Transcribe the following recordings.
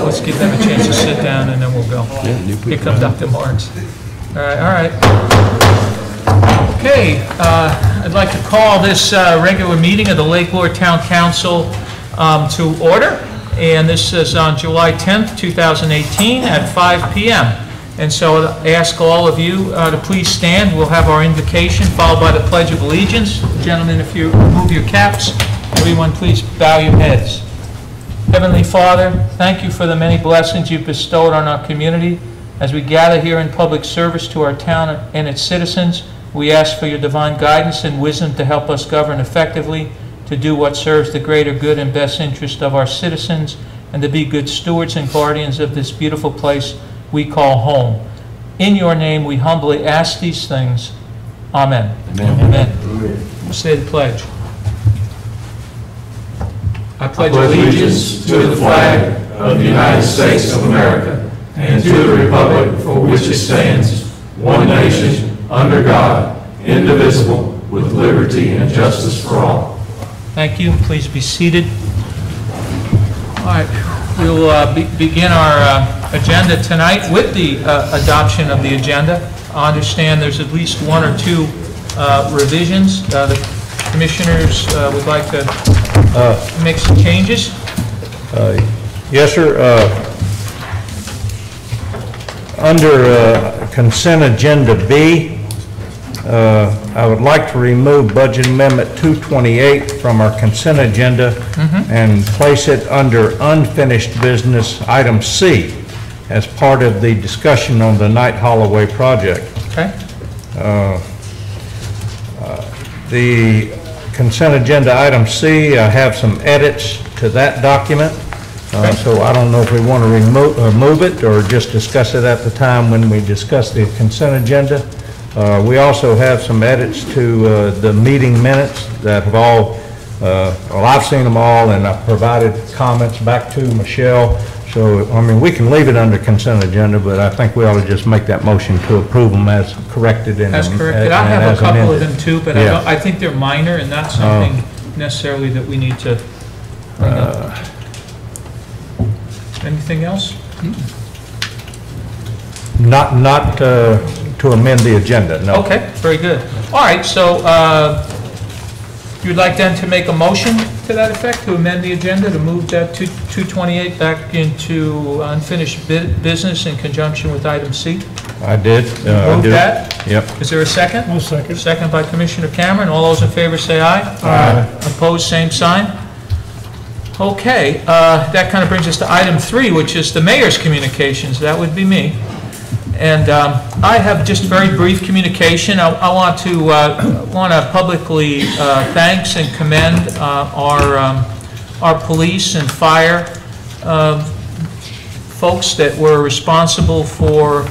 Let's give them a chance to sit down and then we'll go. Here comes Dr. Marks. All right. Okay, I'd like to call this regular meeting of the Lake Lore Town Council to order. And this is on July 10th, 2018 at 5 p.m. And so I ask all of you to please stand. We'll have our invocation followed by the Pledge of Allegiance. Gentlemen, if you remove your caps, everyone please bow your heads. Heavenly Father, thank you for the many blessings you've bestowed on our community. As we gather here in public service to our town and its citizens, we ask for your divine guidance and wisdom to help us govern effectively, to do what serves the greater good and best interest of our citizens, and to be good stewards and guardians of this beautiful place we call home. In your name we humbly ask these things. Amen. Amen. Amen. We'll say the pledge. I pledge allegiance to the flag of the United States of America and to the republic for which it stands, one nation, under God, indivisible, with liberty and justice for all. Thank you. Please be seated. All right. We'll begin our agenda tonight with the adoption of the agenda. I understand there's at least one or two revisions. The commissioners would like to make some changes. Yes, sir. Under consent agenda B, I would like to remove budget amendment 228 from our consent agenda and place it under unfinished business item C as part of the discussion on the Knight Holloway project. Okay. The consent agenda item C, I have some edits to that document. So I don't know if we want to remove it or just discuss it at the time when we discuss the consent agenda. We also have some edits to the meeting minutes that have all, well, I've seen them all, and I've provided comments back to Michelle. So, I mean, we can leave it under consent agenda, but I think we ought to just make that motion to approve them as corrected. As corrected. I have a couple of them too, but yeah. I think they're minor and not something necessarily that we need to bring up. Anything else? Not to amend the agenda, no. Okay, very good. All right, so you'd like then to make a motion to that effect, to amend the agenda, to move that 228 back into unfinished business in conjunction with item C? I did. Move that? Yep. Is there a second? I'll second. Second by Commissioner Cameron. All those in favor say aye. Aye. Opposed, same sign. Okay, that kind of brings us to item 3, which is the mayor's communications. That would be me. And I have just very brief communication. I want to publicly thanks and commend our police and fire folks that were responsible for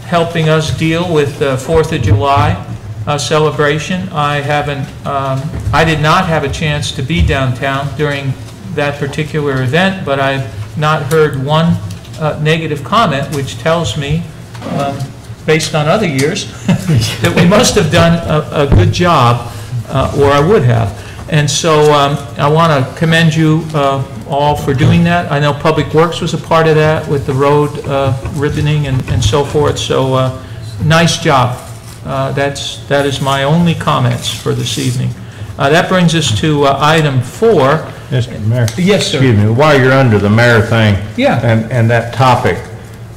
helping us deal with the 4th of July celebration. I did not have a chance to be downtown during that particular event, but I've not heard one negative comment, which tells me, based on other years, that we must have done a good job, or I would have. And so I want to commend you all for doing that. I know Public Works was a part of that with the road ribboning and so forth, so nice job. That is my only comments for this evening. That brings us to item 4. Mr. Mayor. Yes, sir. Excuse me. While you're under the mayor thing, yeah, and that topic,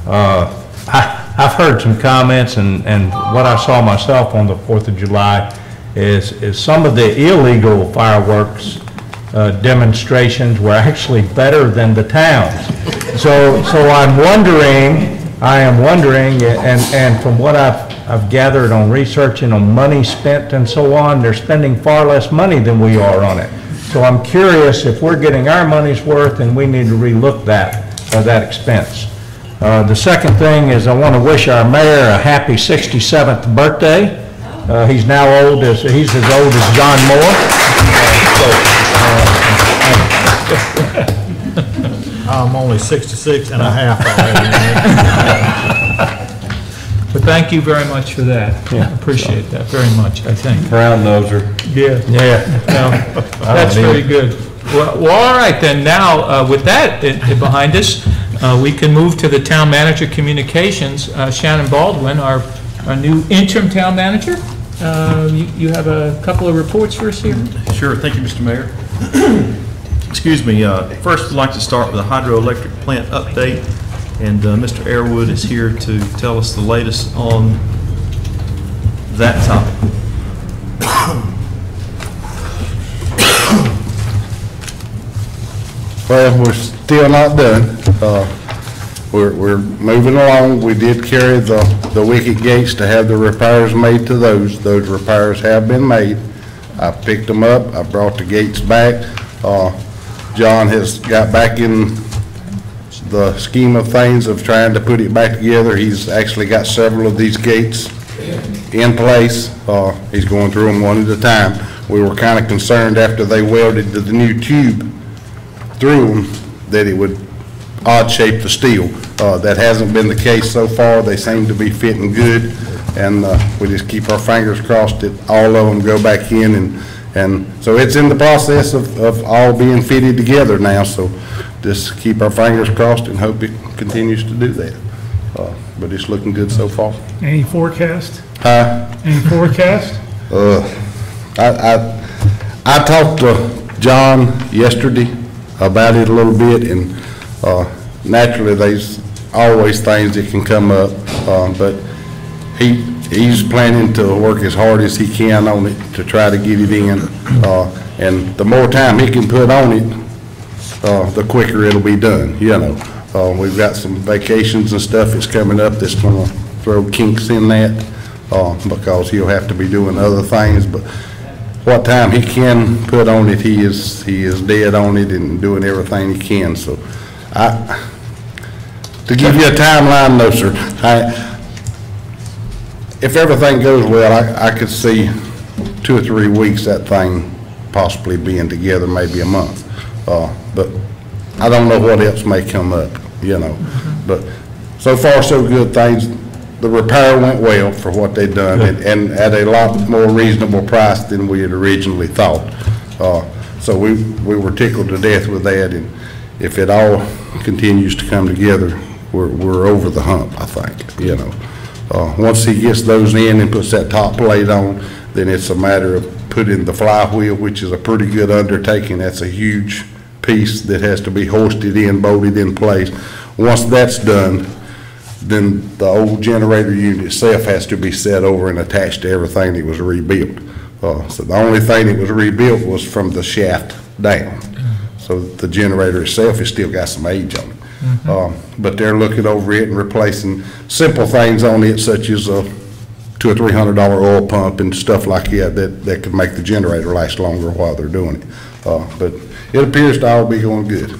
I've heard some comments, and what I saw myself on the 4th of July is some of the illegal fireworks demonstrations were actually better than the towns. So I am wondering, and from what I've gathered on researching on money spent and so on, they're spending far less money than we are on it. So I'm curious if we're getting our money's worth, and we need to relook that expense. The second thing is I want to wish our mayor a happy 67th birthday. He's now he's as old as John Moore. I'm only 66 and a half already. But thank you very much for that. Yeah. Appreciate that very much, I think. Brown noser. Yeah. Yeah. No, that's very good. Well, all right, then now, with that behind us, we can move to the town manager communications. Shannon Baldwin, our new interim town manager. You have a couple of reports for us here? Sure, thank you, Mr. Mayor. Excuse me, first I'd like to start with a hydroelectric plant update, and Mr. Airwood is here to tell us the latest on that topic. Well, we're still not done. We're moving along. We did carry the wicket gates to have the repairs made to those. Those repairs have been made. I picked them up. I brought the gates back. John has got back in the scheme of things of trying to put it back together. He's actually got several of these gates in place. He's going through them one at a time. We were kind of concerned after they welded the new tube through them that it would odd shape the steel. That hasn't been the case so far. They seem to be fitting good, and we just keep our fingers crossed that all of them go back in, and so it's in the process of all being fitted together now, so just keep our fingers crossed and hope it continues to do that. But it's looking good so far. Any forecast? Huh? Any forecast? I talked to John yesterday about it a little bit, and naturally there's always things that can come up, but he's planning to work as hard as he can on it to try to get it in, and the more time he can put on it, the quicker it'll be done, you know. We've got some vacations and stuff that's coming up that's going to throw kinks in that, because he'll have to be doing other things, but what time he can put on it, he is dead on it and doing everything he can. So, to give you a timeline, no, sir. If everything goes well, I could see 2 or 3 weeks that thing possibly being together, maybe a month. But I don't know what else may come up, you know. But so far, so good. The repair went well for what they'd done, and at a lot more reasonable price than we had originally thought. So we were tickled to death with that, and if it all continues to come together, we're over the hump, I think, you know. Once he gets those in and puts that top plate on, then it's a matter of putting the flywheel, which is a pretty good undertaking. That's a huge piece that has to be hoisted in, bolted in place. Once that's done, then the old generator unit itself has to be set over and attached to everything that was rebuilt. So the only thing that was rebuilt was from the shaft down. So the generator itself has still got some age on it. But they're looking over it and replacing simple things on it, such as a $200 or $300 oil pump and stuff like that could make the generator last longer while they're doing it. But it appears to all be going good.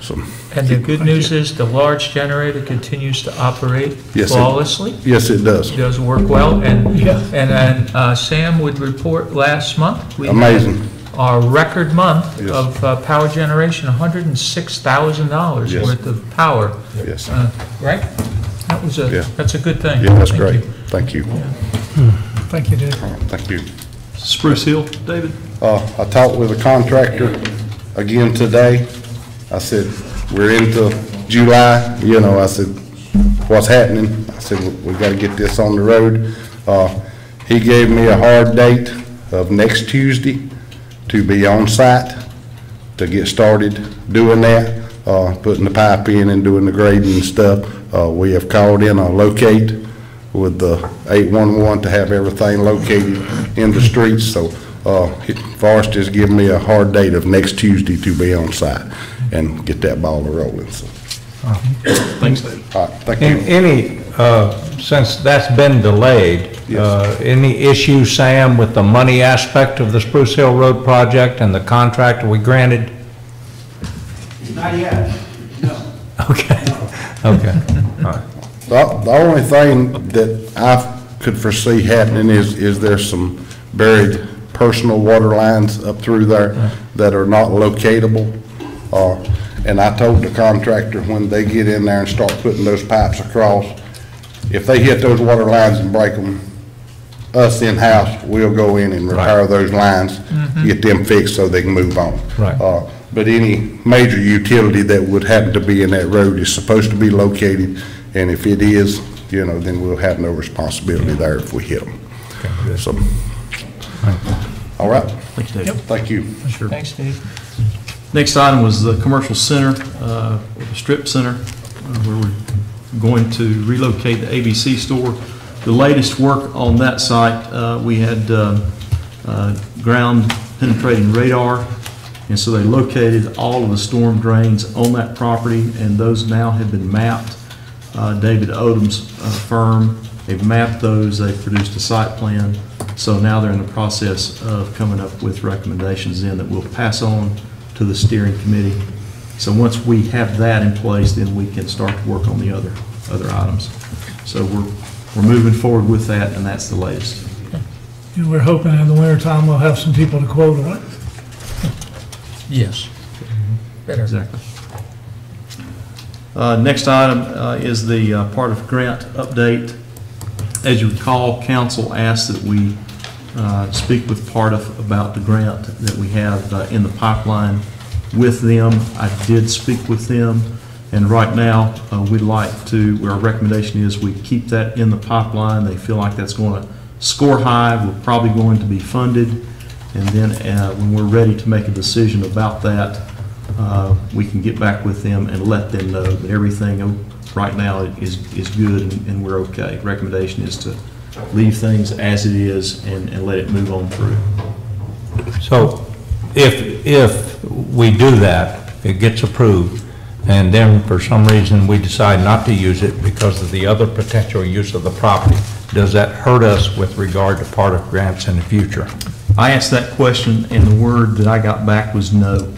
So. And the good news is the large generator continues to operate Yes, flawlessly. Yes, it does. It does work well, and Yeah. then Sam would report last month. We Amazing. had our record month Yes. of power generation, $106,000 Yes. worth of power. Yes. Right? That was Yeah. that's a good thing. Yeah, that's Thank great. you. Thank you. Thank you, Dave. Thank you. Spruce Hill, David? I talked with a contractor again today. I said, we're into July, you know, I said, what's happening? I said, we got to get this on the road. He gave me a hard date of next Tuesday to be on site, to get started doing that, putting the pipe in and doing the grading and stuff. We have called in a locate with the 811 to have everything located in the streets, so Forrest has given me a hard date of next Tuesday to be on site and get that ball rolling. So. Thanks, David. All right, thank you. Any, since that's been delayed, Yes. any issue, Sam, with the money aspect of the Spruce Hill Road project and the contract we granted? Not yet, no. Okay, okay, all right. The only thing that I could foresee happening is there's some buried personal water lines up through there that are not locatable. And I told the contractor when they get in there and start putting those pipes across, if they hit those water lines and break them, us in-house, we'll go in and repair those lines, get them fixed so they can move on. Right. But any major utility that would happen to be in that road is supposed to be located, and if it is, you know, then we'll have no responsibility there if we hit them. So, all right. Thank you, Dave. Thank you. Sure. Thanks, Dave. Next item was the commercial center, or the strip center, where we're going to relocate the ABC store. The latest work on that site, we had ground penetrating radar, and so they located all of the storm drains on that property, and those now have been mapped. David Odom's firm, they've mapped those, they've produced a site plan, so now they're in the process of coming up with recommendations in that we'll pass on to the steering committee. So once we have that in place, then we can start to work on the other items. So we're moving forward with that, and that's the latest. And we're hoping in the wintertime we'll have some people to quote on it. Yes. Better. Exactly. Next item is the part of grant update. As you recall, council asked that we speak with Partif about the grant that we have in the pipeline with them. I did speak with them, and right now we'd like to, our recommendation is we keep that in the pipeline. They feel like that's going to score high. We're probably going to be funded, and then when we're ready to make a decision about that, we can get back with them and let them know that everything right now is good and we're okay. Recommendation is to leave things as it is and let it move on through. So if we do that, it gets approved, and then for some reason we decide not to use it because of the other potential use of the property, does that hurt us with regard to part of grants in the future? I asked that question, and the word that I got back was no.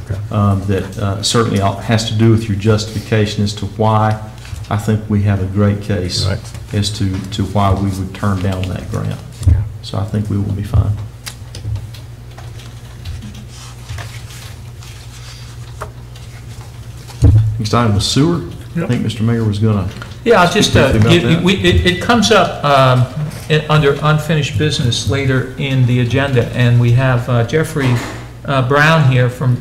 Okay. That certainly has to do with your justification as to why I think we have a great case as to why we would turn down that grant. Yeah. So I think we will be fine. Next item was sewer. Yep. I think Mr. Mayor was going to. Yeah, I'll just, Briefly about that. it comes up under unfinished business later in the agenda, and we have Jeffrey Brown here from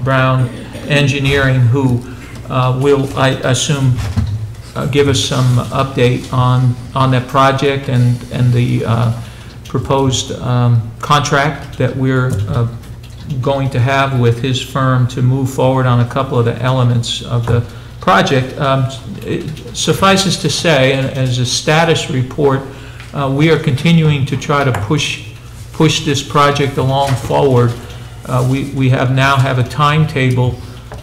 Brown Engineering, who will, I assume, give us some update on that project and the proposed contract that we're going to have with his firm to move forward on a couple of the elements of the project. It suffices to say, and as a status report, we are continuing to try to push this project along forward. We now have a timetable,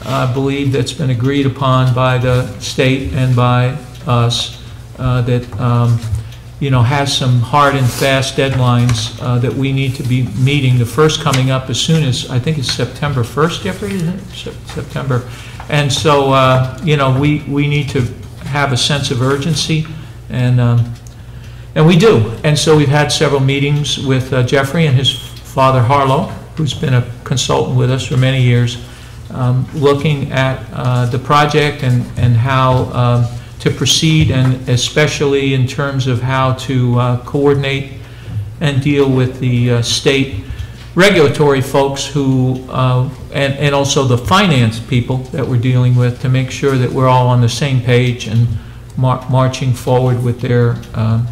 I believe, that's been agreed upon by the state and by us that has some hard and fast deadlines that we need to be meeting. The first coming up as soon as, I think it's September 1st, Jeffrey, isn't it? September. And so, we need to have a sense of urgency, and we do. And so we've had several meetings with Jeffrey and his father, Harlow, who's been a consultant with us for many years, looking at the project and how to proceed, and especially in terms of how to coordinate and deal with the state regulatory folks who, and also the finance people that we're dealing with, to make sure that we're all on the same page and marching forward with their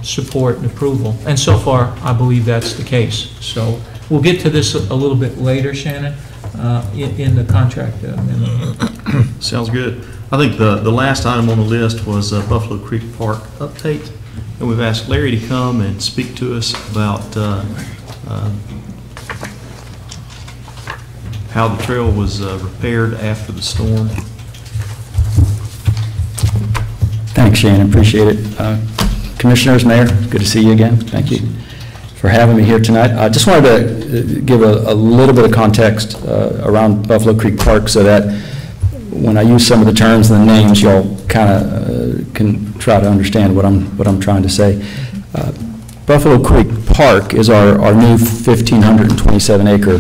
support and approval. And so far, I believe that's the case. So we'll get to this a little bit later, Shannon, in the contract amendment. Sounds good. I think the last item on the list was Buffalo Creek Park update, and we've asked Larry to come and speak to us about how the trail was repaired after the storm. Thanks, Shannon, appreciate it. Commissioners, Mayor, good to see you again. Thank you for having me here tonight. I just wanted to give a little bit of context around Buffalo Creek Park, so that when I use some of the terms and the names, y'all kind of can try to understand what I'm trying to say. Buffalo Creek Park is our new 1,527-acre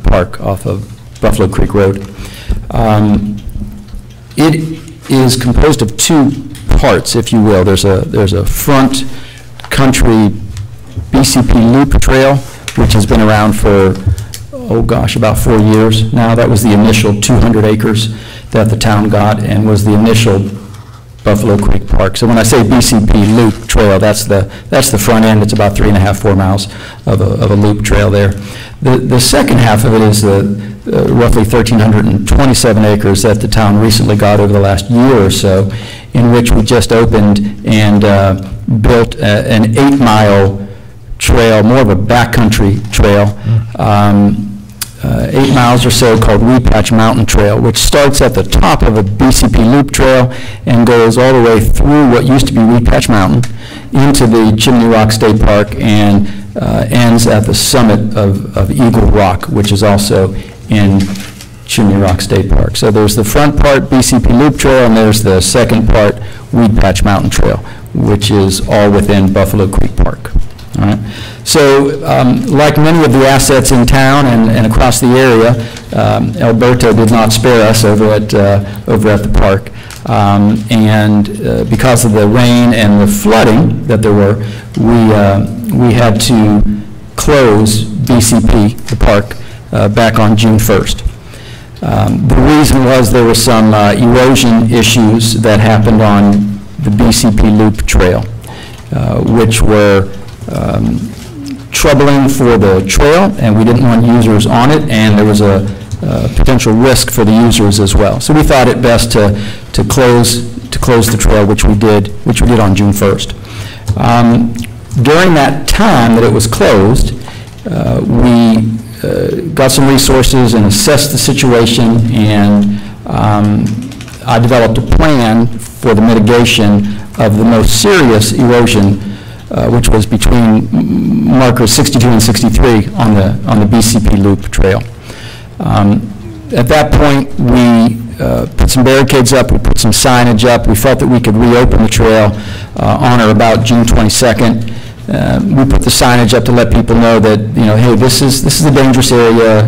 park off of Buffalo Creek Road. It is composed of two parts, if you will. There's a front country BCP Loop Trail, which has been around for, oh gosh, about 4 years now. That was the initial 200 acres that the town got and was the initial Buffalo Creek Park. So when I say BCP Loop Trail, that's the front end. It's about 3.5, 4 miles of a loop trail there. The second half of it is roughly 1,327 acres that the town recently got over the last year or so, in which we just opened and built an 8-mile trail, more of a backcountry trail, 8 miles or so, called Weepatch Mountain Trail, which starts at the top of a BCP Loop Trail and goes all the way through what used to be Weepatch Mountain into the Chimney Rock State Park and ends at the summit of Eagle Rock, which is also in Chimney Rock State Park. So there's the front part, BCP Loop Trail, and there's the second part, Weedpatch Mountain Trail, which is all within Buffalo Creek Park. All right. So like many of the assets in town and across the area, Alberto did not spare us over at the park. Because of the rain and the flooding that there were, we had to close BCP, the park, back on June 1st. The reason was there were some erosion issues that happened on the BCP Loop Trail, which were troubling for the trail, and we didn't want users on it, and there was a potential risk for the users as well. So we thought it best to close the trail, which we did on June 1st. During that time that it was closed, we got some resources and assessed the situation, and I developed a plan for the mitigation of the most serious erosion, which was between markers 62 and 63 on the BCP Loop Trail. At that point, we put some barricades up, we put some signage up. We felt that we could reopen the trail on or about June 22nd. We put the signage up to let people know that, hey, this is a dangerous area.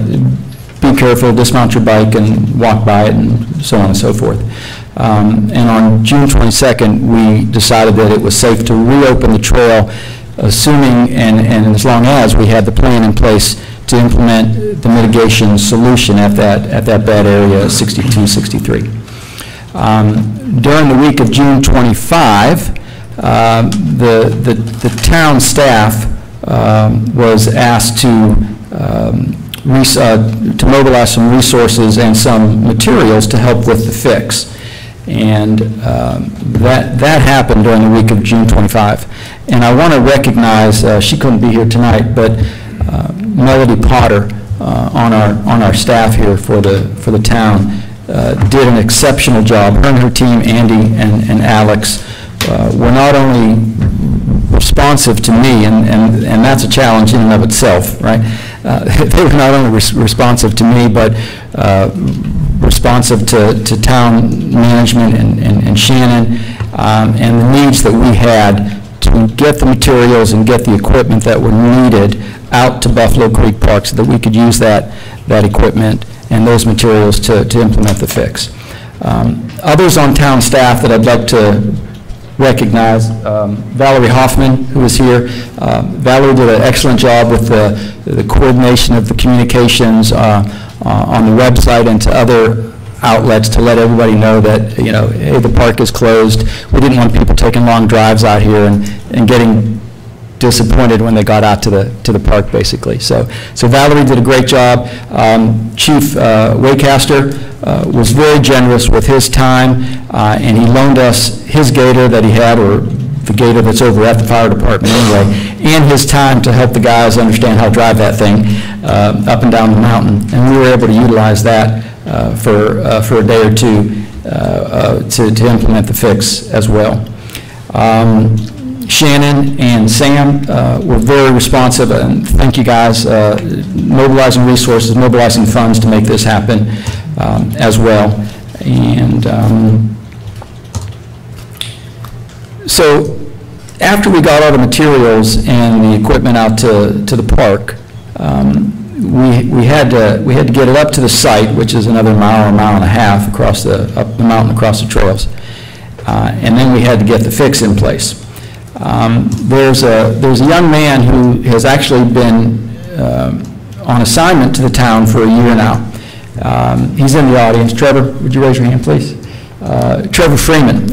Be careful, dismount your bike and walk by it, and so on and so forth. And on June 22nd, we decided that it was safe to reopen the trail, assuming and as long as we had the plan in place to implement the mitigation solution at that bad area, 62, 63. During the week of June 25, the town staff was asked to mobilize some resources and some materials to help with the fix. And that happened during the week of June 25. And I want to recognize, she couldn't be here tonight, but Melody Potter on our staff here for the town did an exceptional job. Her and her team, Andy and Alex, were not only responsive to me, and that's a challenge in and of itself, right? They were not only responsive to me, but responsive to town management and Shannon, and the needs that we had to get the materials and get the equipment that were needed out to Buffalo Creek Park so that we could use that equipment and those materials to implement the fix. Others on town staff that I'd like to recognize, Valerie Hoffman, who is here. Valerie did an excellent job with the coordination of the communications on the website and to other outlets to let everybody know that, hey, the park is closed. We didn't want people taking long drives out here and getting disappointed when they got out to the park, basically. So Valerie did a great job. Chief Waycaster was very generous with his time, and he loaned us his gator that he had, or the gator that's over at the fire department anyway, and his time to help the guys understand how to drive that thing up and down the mountain. And we were able to utilize that for a day or two to implement the fix as well. Shannon and Sam were very responsive, and thank you guys, mobilizing resources, mobilizing funds to make this happen as well. And so after we got all the materials and the equipment out to the park, we had to get it up to the site, which is another mile and a half up the mountain across the trails, and then we had to get the fix in place. There's a young man who has actually been on assignment to the town for a year now. He's in the audience. Trevor, would you raise your hand, please? Trevor Freeman.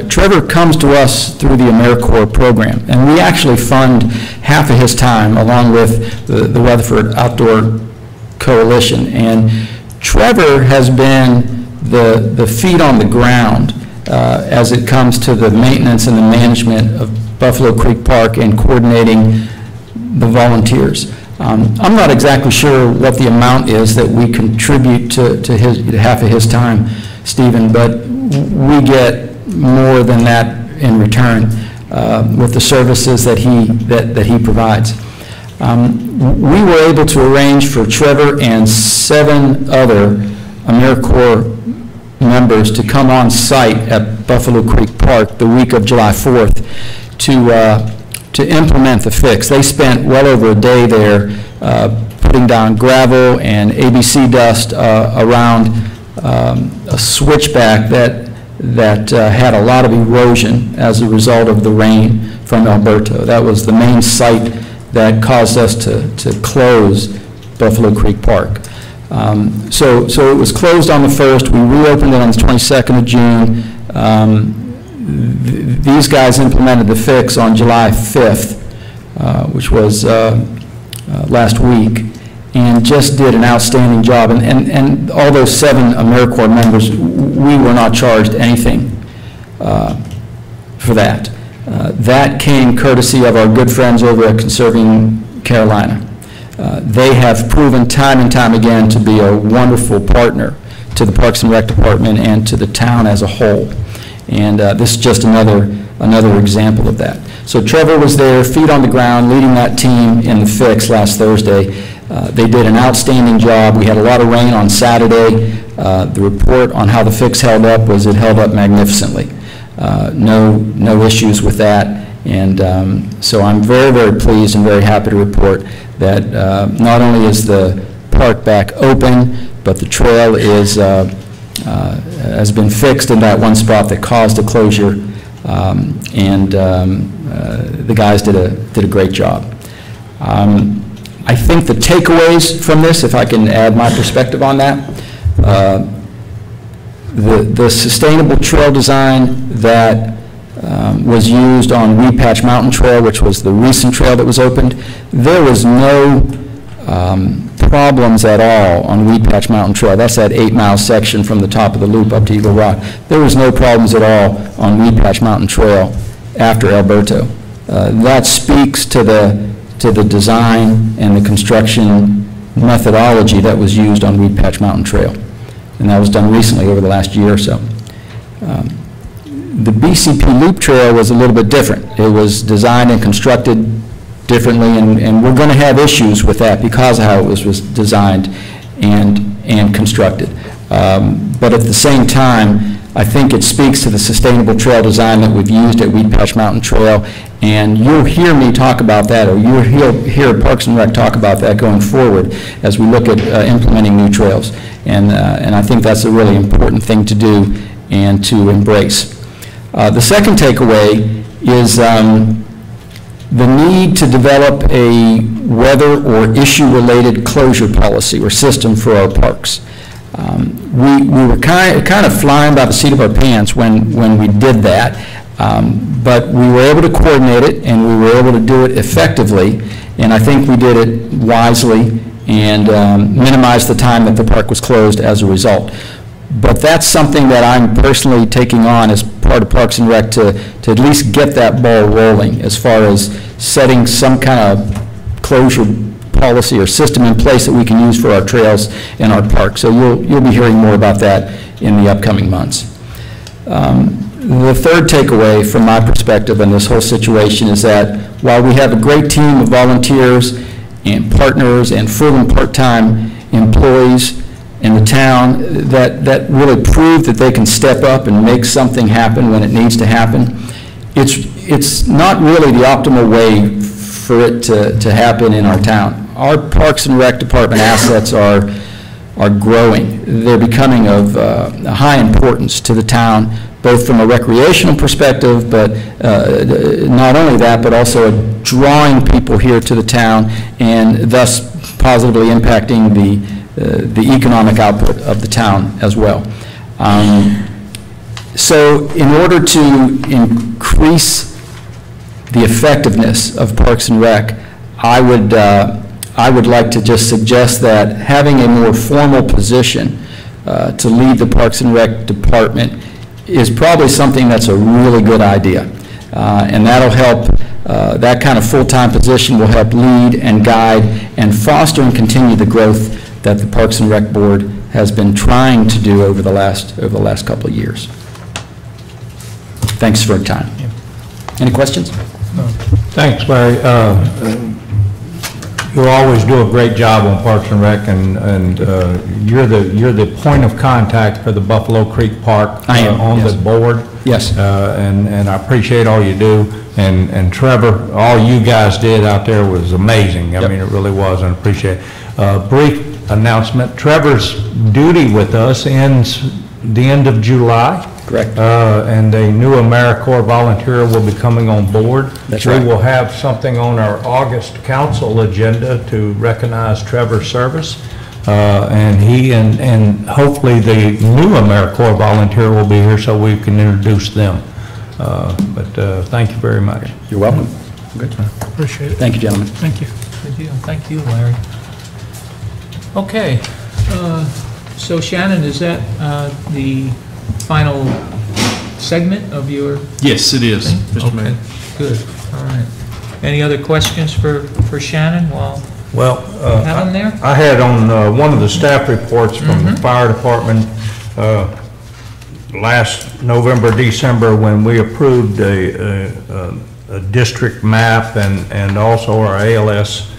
Trevor comes to us through the AmeriCorps program, and we actually fund half of his time along with the Weatherford Outdoor Coalition. And Trevor has been the feet on the ground as it comes to the maintenance and the management of Buffalo Creek Park and coordinating the volunteers. I'm not exactly sure what the amount is that we contribute to half of his time, Stephen, but we get more than that in return with the services that he provides. We were able to arrange for Trevor and 7 other AmeriCorps members to come on site at Buffalo Creek Park the week of July 4th to implement the fix. They spent well over a day there putting down gravel and ABC dust around a switchback that had a lot of erosion as a result of the rain from Alberto. That was the main site that caused us to close Buffalo Creek Park. So it was closed on the 1st. We reopened it on the 22nd of June. These guys implemented the fix on July 5th, which was last week, and just did an outstanding job. And all those 7 AmeriCorps members, we were not charged anything for that. That came courtesy of our good friends over at Conserving Carolina. They have proven time and time again to be a wonderful partner to the Parks and Rec Department and to the town as a whole. And this is just another example of that. So Trevor was there, feet on the ground, leading that team in the fix last Thursday. They did an outstanding job. We had a lot of rain on Saturday. The report on how the fix held up was it held up magnificently. No issues with that. And so I'm very, very pleased and very happy to report that not only is the park back open, but the trail is has been fixed in that one spot that caused the closure, and the guys did a great job. I think the takeaways from this, if I can add my perspective on that, the sustainable trail design that was used on Weed Patch Mountain Trail, which was the recent trail that was opened, there was no problems at all on Weed Patch Mountain Trail. That's that 8-mile section from the top of the loop up to Eagle Rock. There was no problems at all on Weed Patch Mountain Trail after Alberto. That speaks to the design and the construction methodology that was used on Weed Patch Mountain Trail. And that was done recently over the last year or so. The BCP Loop Trail was a little bit different. It was designed and constructed differently, and we're going to have issues with that because of how it was designed and constructed. But at the same time, I think it speaks to the sustainable trail design that we've used at Weed Patch Mountain Trail, and you'll hear me talk about that, or you'll hear Parks and Rec talk about that going forward as we look at implementing new trails. And I think that's a really important thing to do and to embrace. The second takeaway is the need to develop a weather or issue-related closure policy or system for our parks. We were kind of flying by the seat of our pants when we did that, but we were able to coordinate it and we were able to do it effectively, and I think we did it wisely and minimized the time that the park was closed as a result. But that's something that I'm personally taking on as part of Parks and Rec to at least get that ball rolling as far as setting some kind of closure policy or system in place that we can use for our trails and our parks. So you'll be hearing more about that in the upcoming months. The third takeaway from my perspective in this whole situation is that while we have a great team of volunteers and partners and full and part-time employees in the town that really prove that they can step up and make something happen when it needs to happen, it's not really the optimal way for it to happen in our town. Our Parks and Rec Department assets are growing. They're becoming of high importance to the town, both from a recreational perspective, but not only that, but also drawing people here to the town and thus positively impacting the economic output of the town as well. So in order to increase the effectiveness of Parks and Rec, I would like to just suggest that having a more formal position to lead the Parks and Rec department is probably something that's a really good idea. And that'll help, that kind of full-time position will help lead and guide and foster and continue the growth that the Parks and Rec Board has been trying to do over the last couple of years. Thanks for your time. Any questions? Thanks, Larry. You always do a great job on Parks and Rec, and you're the point of contact for the Buffalo Creek Park I am, on yes. the board. Yes. And I appreciate all you do. And Trevor, all you guys did out there was amazing. I mean, it really was, and I appreciate it. Brief announcement: Trevor's duty with us ends the end of July. Correct. And a new AmeriCorps volunteer will be coming on board. That's right. We will have something on our August council agenda to recognize Trevor's service. And he and hopefully the new AmeriCorps volunteer will be here so we can introduce them. But thank you very much. You're welcome. Good. Appreciate it. Thank you, gentlemen. Thank you. Good deal. Thank you, Larry. Okay, so Shannon, is that the final segment of your Yes, it is, thing? Mr. Mayor. Okay, good, all right. Any other questions for Shannon while Well, have him there? I had on one of the staff reports from the fire department last November, December, when we approved a district map and also our ALS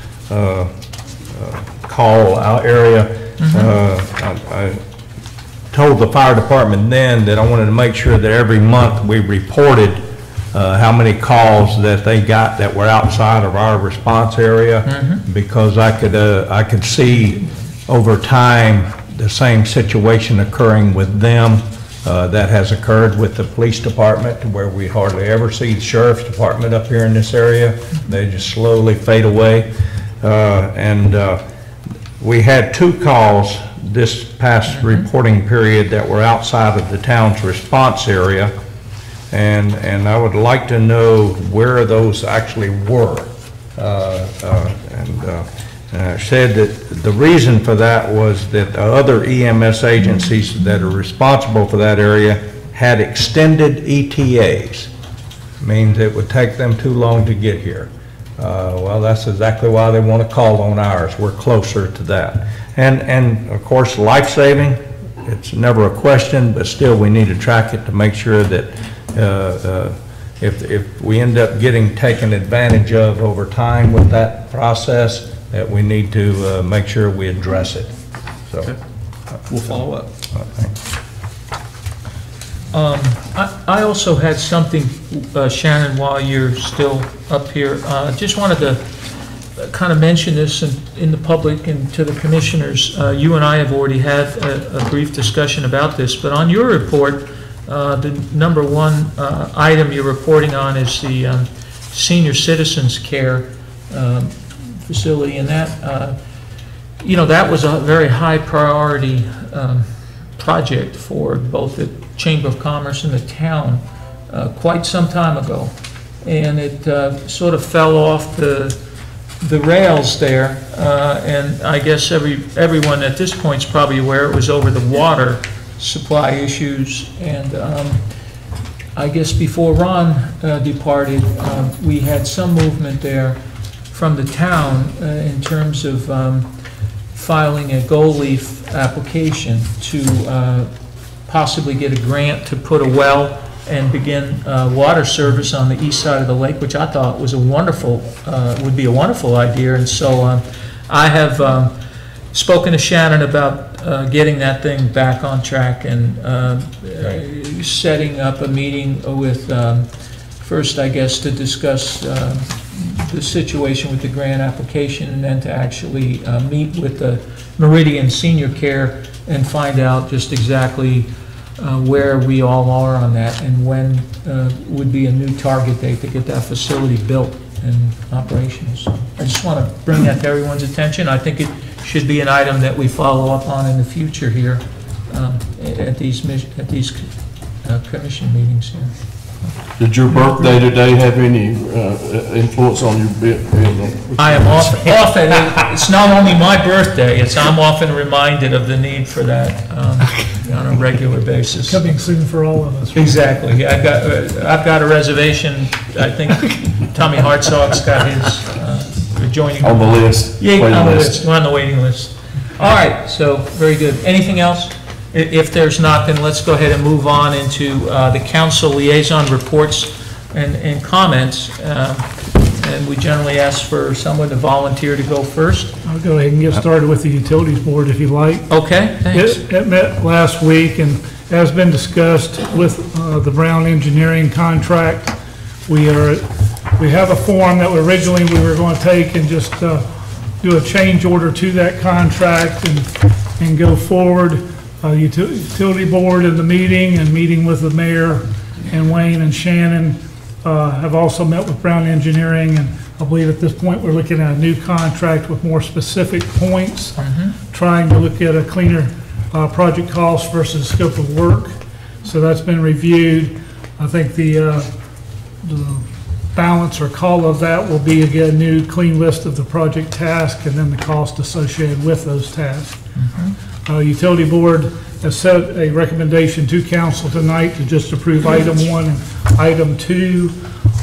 call out area. I told the fire department then that I wanted to make sure that every month we reported how many calls that they got that were outside of our response area, because I could see over time the same situation occurring with them that has occurred with the police department, where we hardly ever see the sheriff's department up here in this area. They just slowly fade away. We had 2 calls this past reporting period that were outside of the town's response area, and I would like to know where those actually were. I said that the reason for that was that other EMS agencies that are responsible for that area had extended ETAs. Means it would take them too long to get here. Well, that's exactly why they want to call on ours. We're closer to that. And of course, life-saving, it's never a question, but still we need to track it to make sure that if we end up getting taken advantage of over time with that process, that we need to make sure we address it. So, Okay. We'll follow up. thanks. I also had something, Shannon, while you're still up here. Just wanted to kind of mention this in the public and to the commissioners. You and I have already had a brief discussion about this, but on your report, the number 1 item you're reporting on is the senior citizens care facility, and that, that was a very high priority project for both the Chamber of Commerce and the town quite some time ago, and it sort of fell off the rails there, and I guess everyone at this point is probably aware it was over the water supply issues, and I guess before Ron departed, we had some movement there from the town in terms of filing a gold leaf application to possibly get a grant to put a well and begin water service on the east side of the lake, which I thought was would be a wonderful idea. And so I have spoken to Shannon about getting that thing back on track and setting up a meeting with, first I guess, to discuss the situation with the grant application, and then to actually meet with the Meridian Senior Care and find out just exactly where we all are on that, and when would be a new target date to get that facility built and operational. So I just want to bring that to everyone's attention. I think it should be an item that we follow up on in the future here at these commission meetings here. Did your birthday today have any influence on your business? I am often, it's not only my birthday, I'm often reminded of the need for that on a regular basis. Coming soon for all of us. Exactly. Yeah, I've got a reservation. I think Tommy Hartzog's got his adjoining. On the list? Yeah, on the list. We're on the waiting list. All right, so very good. Anything else? If there's not, then let's go ahead and move on into the council liaison reports and comments. And we generally ask for someone to volunteer to go first. I'll go ahead and get started with the utilities board if you like. Okay, thanks. It met last week and has been discussed with the Brown Engineering contract. We have a form that originally we were going to take and just do a change order to that contract and go forward. Utility board in the meeting with the mayor and Wayne and Shannon have also met with Brown Engineering, and I believe at this point we're looking at a new contract with more specific points, trying to look at a cleaner project cost versus scope of work. So that's been reviewed. I think the balance or call of that will be again a new clean list of the project task and then the cost associated with those tasks. Utility board has set a recommendation to council tonight to just approve item 1 and item 2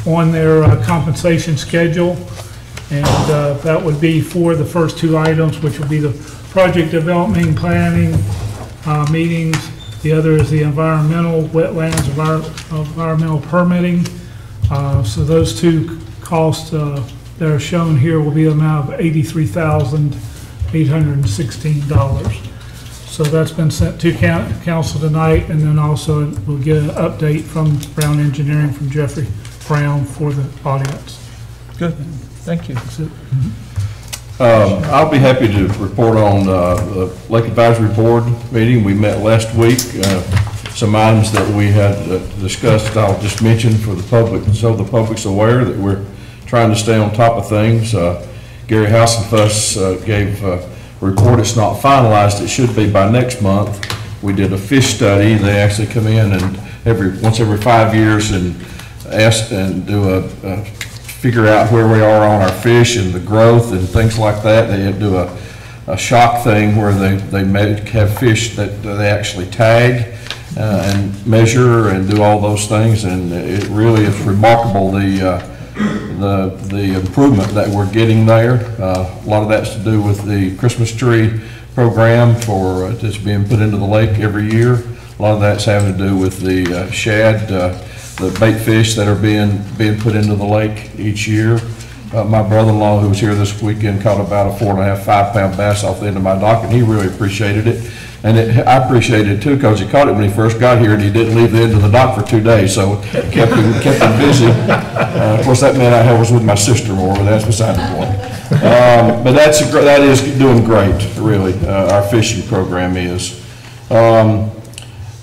on their compensation schedule. And that would be for the first 2 items, which will be the project development planning meetings. The other is the environmental, wetlands, environmental permitting. So those 2 costs that are shown here will be an amount of $83,816. So that's been sent to council tonight, and then also we'll get an update from Brown Engineering from Jeffrey Brown for the audience. Good, thank you. That's it. I'll be happy to report on the Lake Advisory Board meeting. We met last week. Some items that we had discussed, I'll just mention for the public, so the public's aware that we're trying to stay on top of things. Gary Housenfuss gave report. It's not finalized. It should be by next month. We did a fish study. They actually come in and once every 5 years and ask and do figure out where we are on our fish and the growth and things like that. They do a shock thing where they have fish that they actually tag and measure and do all those things, and it really is remarkable the improvement that we're getting there. A lot of that's to do with the Christmas tree program that's being put into the lake every year. A lot of that's having to do with the shad, the bait fish that are being put into the lake each year. My brother-in-law, who was here this weekend, caught about a 4.5, 5-pound bass off the end of my dock, and he really appreciated it. And I appreciated it too, because he caught it when he first got here, and he didn't leave the end of the dock for 2 days, so it kept him busy. Of course, that meant I was with my sister more, but that's beside the point. But that is doing great, really. Our fishing program is.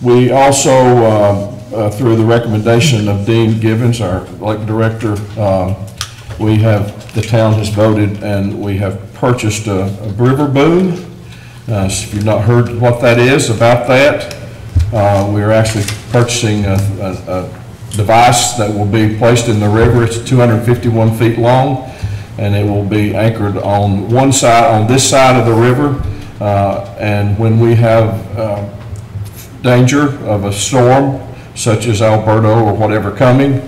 We also, through the recommendation of Dean Givens, our lake director, the town has voted and we have purchased a river boom. So if you've not heard what that is about that, we're actually purchasing a device that will be placed in the river. It's 251 feet long, and it will be anchored on one side, on this side of the river. And when we have danger of a storm, such as Alberto or whatever coming,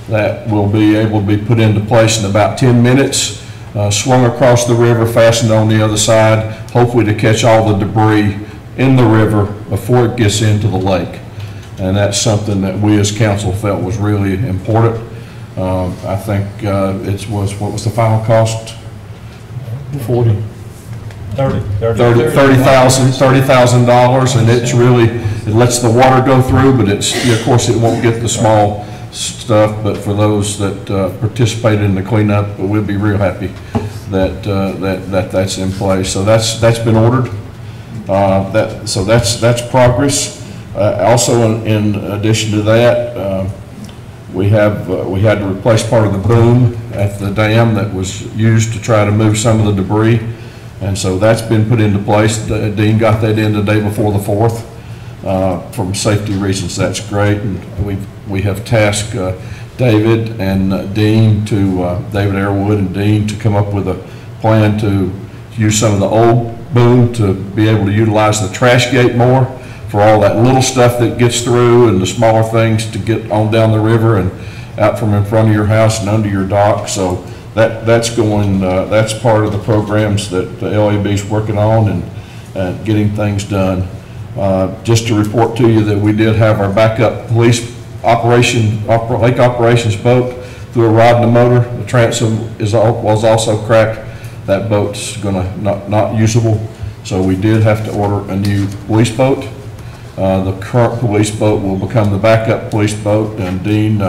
that will be able to be put into place in about 10 minutes, swung across the river, fastened on the other side, hopefully to catch all the debris in the river before it gets into the lake. And that's something that we as council felt was really important. I think what was the final cost? $30,000, and it lets the water go through, but of course it won't get the small stuff, but for those that participated in the cleanup, we'll be real happy that that's in place. So that's been ordered. So that's progress. Also, in addition to that, we had to replace part of the boom at the dam that was used to try to move some of the debris, and so that's been put into place. Dean got that in the day before the 4th. From safety reasons, that's great, and we have tasked David and Dean David Airwood and Dean to come up with a plan to use some of the old boom to be able to utilize the trash gate more for all that little stuff that gets through and the smaller things to get on down the river and out from in front of your house and under your dock. So that's going, that's part of the programs that the LAB is working on and getting things done. Just to report to you that we did have our backup police lake operations boat through a rod and a motor. The transom was also cracked. That boat's gonna not usable. So we did have to order a new police boat. The current police boat will become the backup police boat, and Dean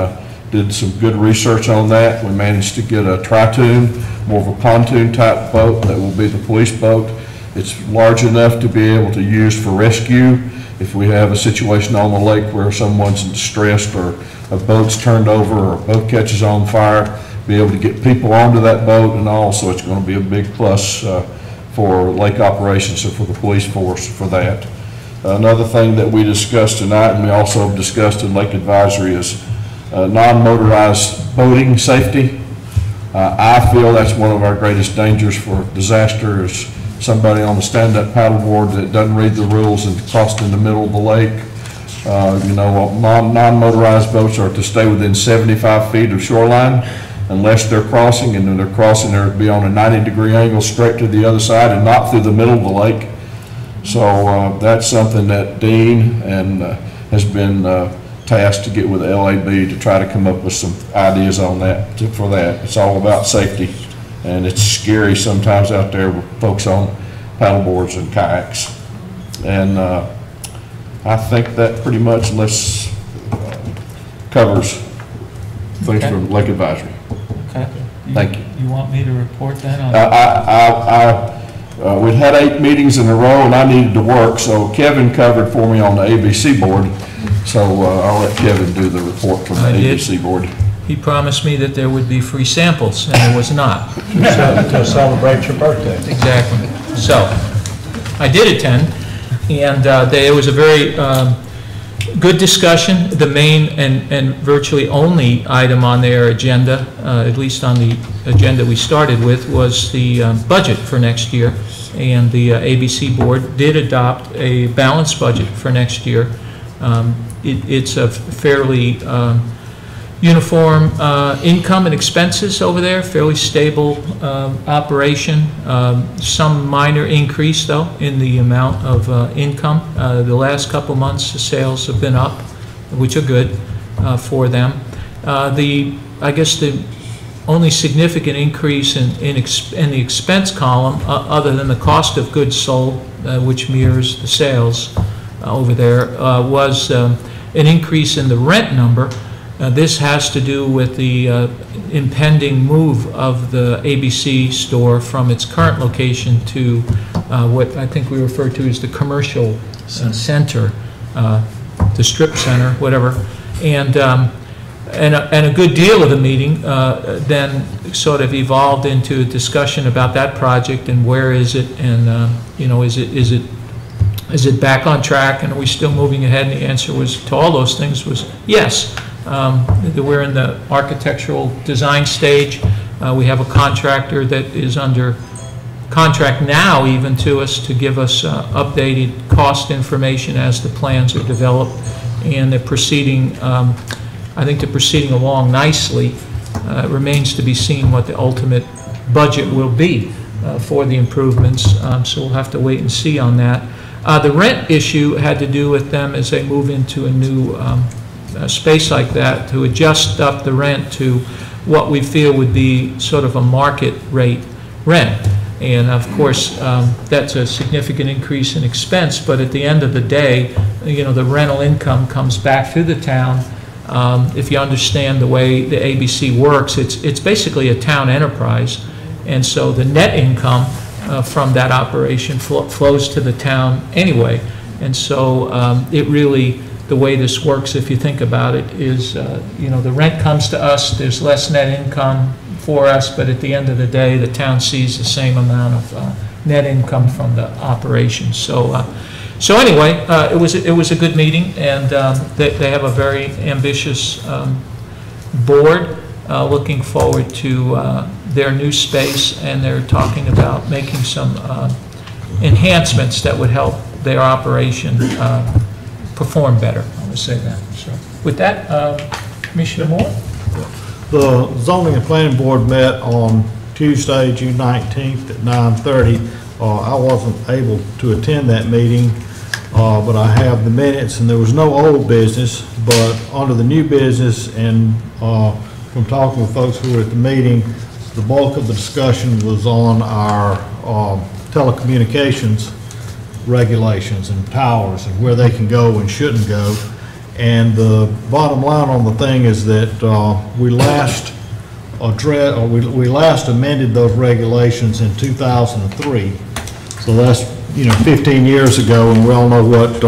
did some good research on that. We managed to get a tri-toon, more of a pontoon type boat that will be the police boat. It's large enough to be able to use for rescue if we have a situation on the lake where someone's distressed or a boat's turned over or a boat catches on fire, be able to get people onto that boat, and also it's going to be a big plus for lake operations and for the police force for that. Another thing that we discussed tonight, and we also discussed in Lake Advisory, is non-motorized boating safety. I feel that's one of our greatest dangers for disaster is somebody on the stand-up paddleboard that doesn't read the rules and crossed in the middle of the lake. You know, non-motorized boats are to stay within 75 feet of shoreline unless they're crossing, and when they're crossing, they're to be on a 90-degree angle straight to the other side and not through the middle of the lake. So that's something that Dean and has been tasked to get with the LAB to try to come up with some ideas on that, for that. It's all about safety, and it's scary sometimes out there with folks on paddleboards and kayaks. And I think that pretty much covers things from Lake Advisory. Okay. Thank you. You want me to report that on? We'd had 8 meetings in a row, and I needed to work, so Kevin covered for me on the ABC board. So I'll let Kevin do the report from the ABC board. He promised me that there would be free samples, and there was not. To celebrate your birthday. Exactly. So I did attend, and there was a very good discussion. The main and virtually only item on their agenda, at least on the agenda we started with, was the budget for next year. And the ABC board did adopt a balanced budget for next year. It's a fairly uniform income and expenses over there, fairly stable operation. Some minor increase, though, in the amount of income. The last couple months, the sales have been up, which are good for them. I guess the only significant increase in the expense column, other than the cost of goods sold, which mirrors the sales over there, was an increase in the rent number. This has to do with the impending move of the ABC store from its current location to what I think we refer to as the commercial center, the strip center, whatever. And a good deal of the meeting then sort of evolved into a discussion about that project and where is it, and you know, is it back on track, and are we still moving ahead? And the answer was to all those things was yes. We're in the architectural design stage. We have a contractor that is under contract now even to us to give us updated cost information as the plans are developed, and they're proceeding, I think they're proceeding along nicely. It remains to be seen what the ultimate budget will be for the improvements, so we'll have to wait and see on that. The rent issue had to do with them as they move into a new space like that, to adjust up the rent to what we feel would be sort of a market rate rent. And of course, that's a significant increase in expense, but at the end of the day, you know, the rental income comes back to the town If you understand the way the ABC works, it's basically a town enterprise, and so the net income from that operation flows to the town anyway. And so it really, the way this works, if you think about it, is, the rent comes to us, there's less net income for us, but at the end of the day, the town sees the same amount of net income from the operation. So anyway, it was a good meeting, and they have a very ambitious board. Looking forward to their new space, and they're talking about making some enhancements that would help their operation perform better. I would say that. So with that, Commissioner Moore. The Zoning and Planning Board met on Tuesday, June 19th at 9:30. I wasn't able to attend that meeting, but I have the minutes, and there was no old business, but under the new business, and from talking with folks who were at the meeting, the bulk of the discussion was on our telecommunications regulations and towers and where they can go and shouldn't go. And the bottom line on the thing is that we last amended those regulations in 2003. So that's 15 years ago, and we all know what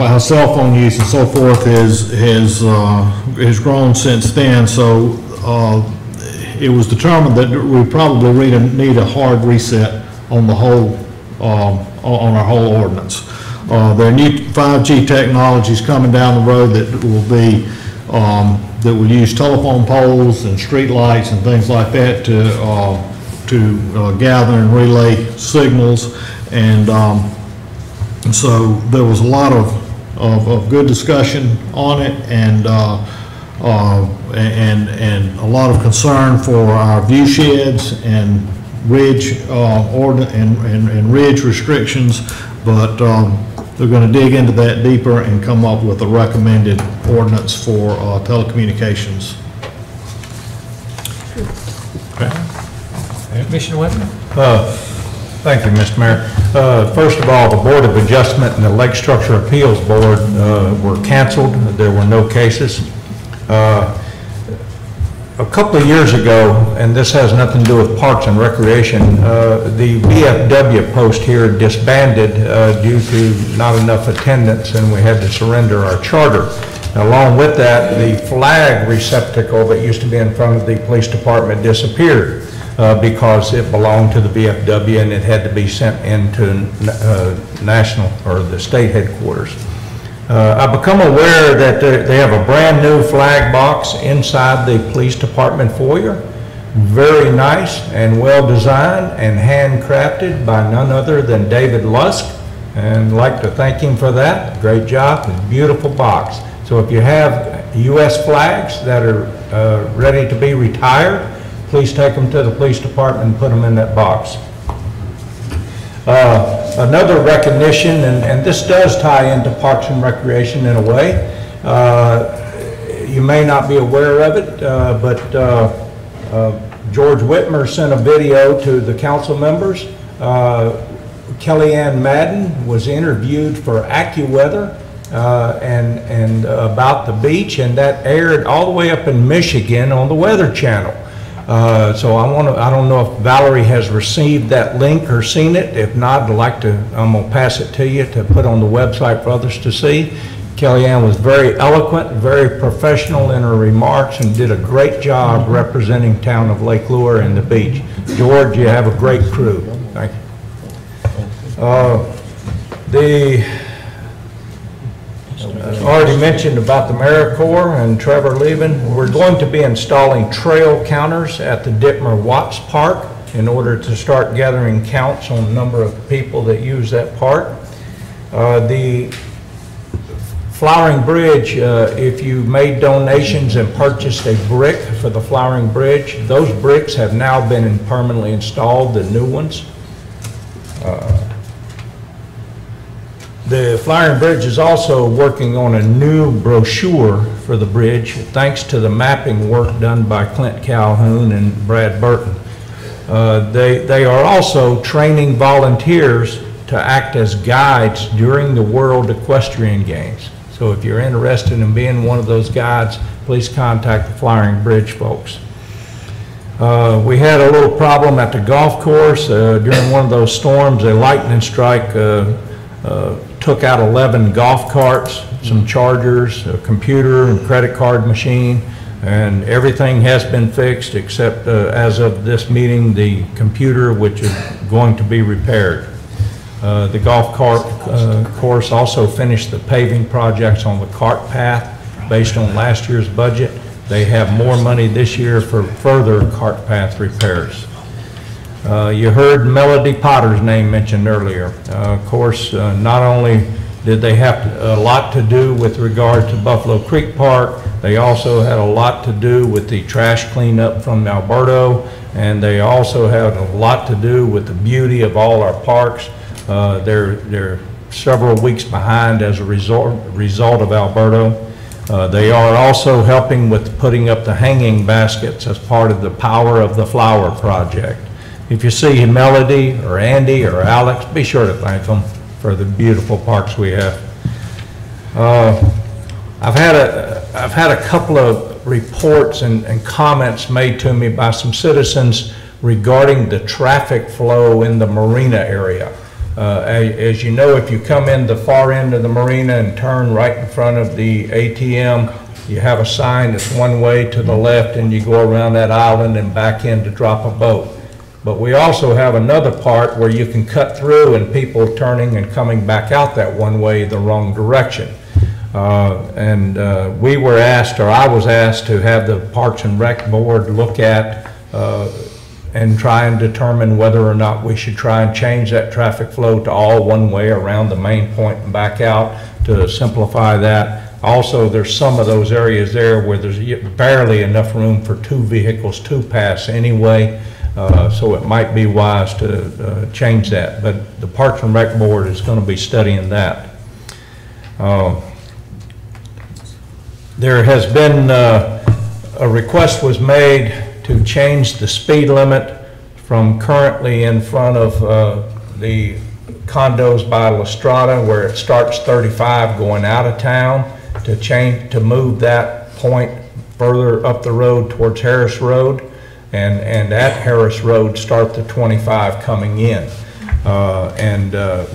how cell phone use and so forth has grown since then. So it was determined that we probably need a hard reset on the whole on our whole ordinance. There are new 5G technologies coming down the road that will use telephone poles and street lights and things like that to gather and relay signals, and so there was a lot of good discussion on it, and a lot of concern for our view sheds and ridge and ridge restrictions, but they're going to dig into that deeper and come up with a recommended ordinance for telecommunications. Commissioner Whitman. Thank you, Mr. Mayor. First of all, the Board of Adjustment and the Lake Structure Appeals Board were canceled. There were no cases. A couple of years ago, and this has nothing to do with Parks and Recreation, the VFW post here disbanded due to not enough attendance, and we had to surrender our charter. Along with that, the flag receptacle that used to be in front of the police department disappeared because it belonged to the VFW and it had to be sent into national or the state headquarters. I've become aware that they have a brand new flag box inside the police department foyer. Very nice and well designed and handcrafted by none other than David Lusk, and I'd like to thank him for that. Great job. It's a beautiful box. So if you have U.S. flags that are ready to be retired, please take them to the police department and put them in that box. Another recognition, and this does tie into Parks and Recreation in a way. You may not be aware of it, but George Whitmer sent a video to the council members. Kellyanne Madden was interviewed for AccuWeather and about the beach, and that aired all the way up in Michigan on the Weather Channel. So I don't know if Valerie has received that link or seen it. If not, I'm going to pass it to you to put on the website for others to see. Kellyanne was very eloquent, very professional in her remarks, and did a great job representing town of Lake Lure and the beach. George, you have a great crew. Thank you. Already mentioned about the AmeriCorps and Trevor Leben. We're going to be installing trail counters at the Dittmer Watts Park in order to start gathering counts on the number of people that use that park. The Flowering Bridge, if you made donations and purchased a brick for the Flowering Bridge, those bricks have now been permanently installed, the new ones. The Flowering Bridge is also working on a new brochure for the bridge, thanks to the mapping work done by Clint Calhoun and Brad Burton. They are also training volunteers to act as guides during the World Equestrian Games. So So if you're interested in being one of those guides, please contact the Flowering Bridge folks. We had a little problem at the golf course during one of those storms. A lightning strike took out 11 golf carts, some chargers, a computer and credit card machine, and everything has been fixed except as of this meeting, the computer, which is going to be repaired. The golf cart course also finished the paving projects on the cart path based on last year's budget. They have more money this year for further cart path repairs. You heard Melody Potter's name mentioned earlier. Of course, not only did they have a lot to do with regard to Buffalo Creek Park, they also had a lot to do with the trash cleanup from Alberto, and they also had a lot to do with the beauty of all our parks. They're several weeks behind as a result of Alberto. They are also helping with putting up the hanging baskets as part of the Power of the Flower project. If you see Melody or Andy or Alex, be sure to thank them for the beautiful parks we have. I've had a couple of reports and comments made to me by some citizens regarding the traffic flow in the marina area. As you know, if you come in the far end of the marina and turn right in front of the ATM, you have a sign that's one way to the left, and you go around that island and back in to drop a boat. But we also have another part where you can cut through and people turning and coming back out that one way the wrong direction. We were asked, or I was asked, to have the Parks and Rec Board look at and try and determine whether or not we should try and change that traffic flow to all one way around the main point and back out to simplify that. Also, there's some of those areas there where there's barely enough room for 2 vehicles to pass anyway, so it might be wise to change that. But the Parks and Rec Board is going to be studying that. There has been a request was made to change the speed limit from currently in front of the condos by La Strada, where it starts 35 going out of town, to move that point further up the road towards Harris Road, and at Harris Road start the 25 coming in.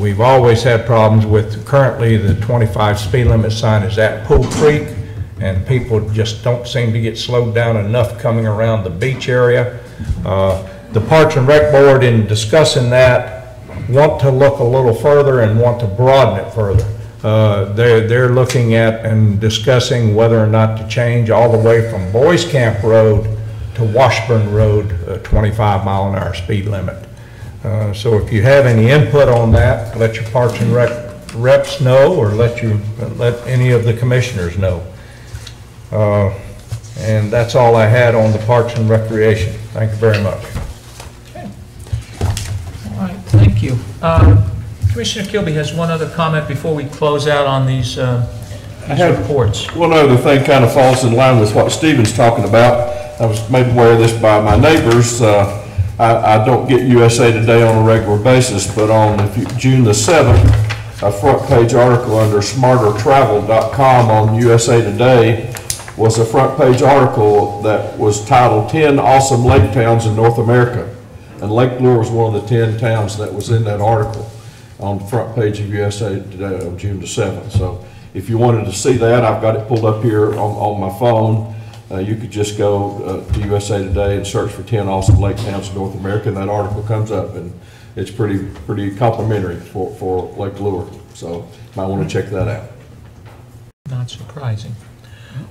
We've always had problems with, currently the 25 speed limit sign is at Pool Creek, and people just don't seem to get slowed down enough coming around the beach area. The Parks and Rec Board, in discussing that, want to look a little further and want to broaden it further. They're looking at and discussing whether or not to change all the way from Boys Camp Road to Washburn Road, 25-mile-an-hour speed limit. So if you have any input on that, let your Parks and Rec reps know, or let any of the commissioners know. And that's all I had on the Parks and Recreation. Thank you very much. Okay. All right, thank you. Commissioner Kilby has one other comment before we close out on these reports. One other thing kind of falls in line with what Stephen's talking about. I was made aware of this by my neighbors. I don't get USA Today on a regular basis, but on June the 7th, a front page article under smartertravel.com on USA Today was a front page article that was titled 10 Awesome Lake Towns in North America. And Lake Lure was one of the 10 towns that was in that article on the front page of USA Today on June the 7th. So if you wanted to see that, I've got it pulled up here on my phone. You could just go to USA Today and search for 10 Awesome Lake Towns in North America, and that article comes up, and it's pretty complimentary for Lake Lure. So you might want to check that out. Not surprising.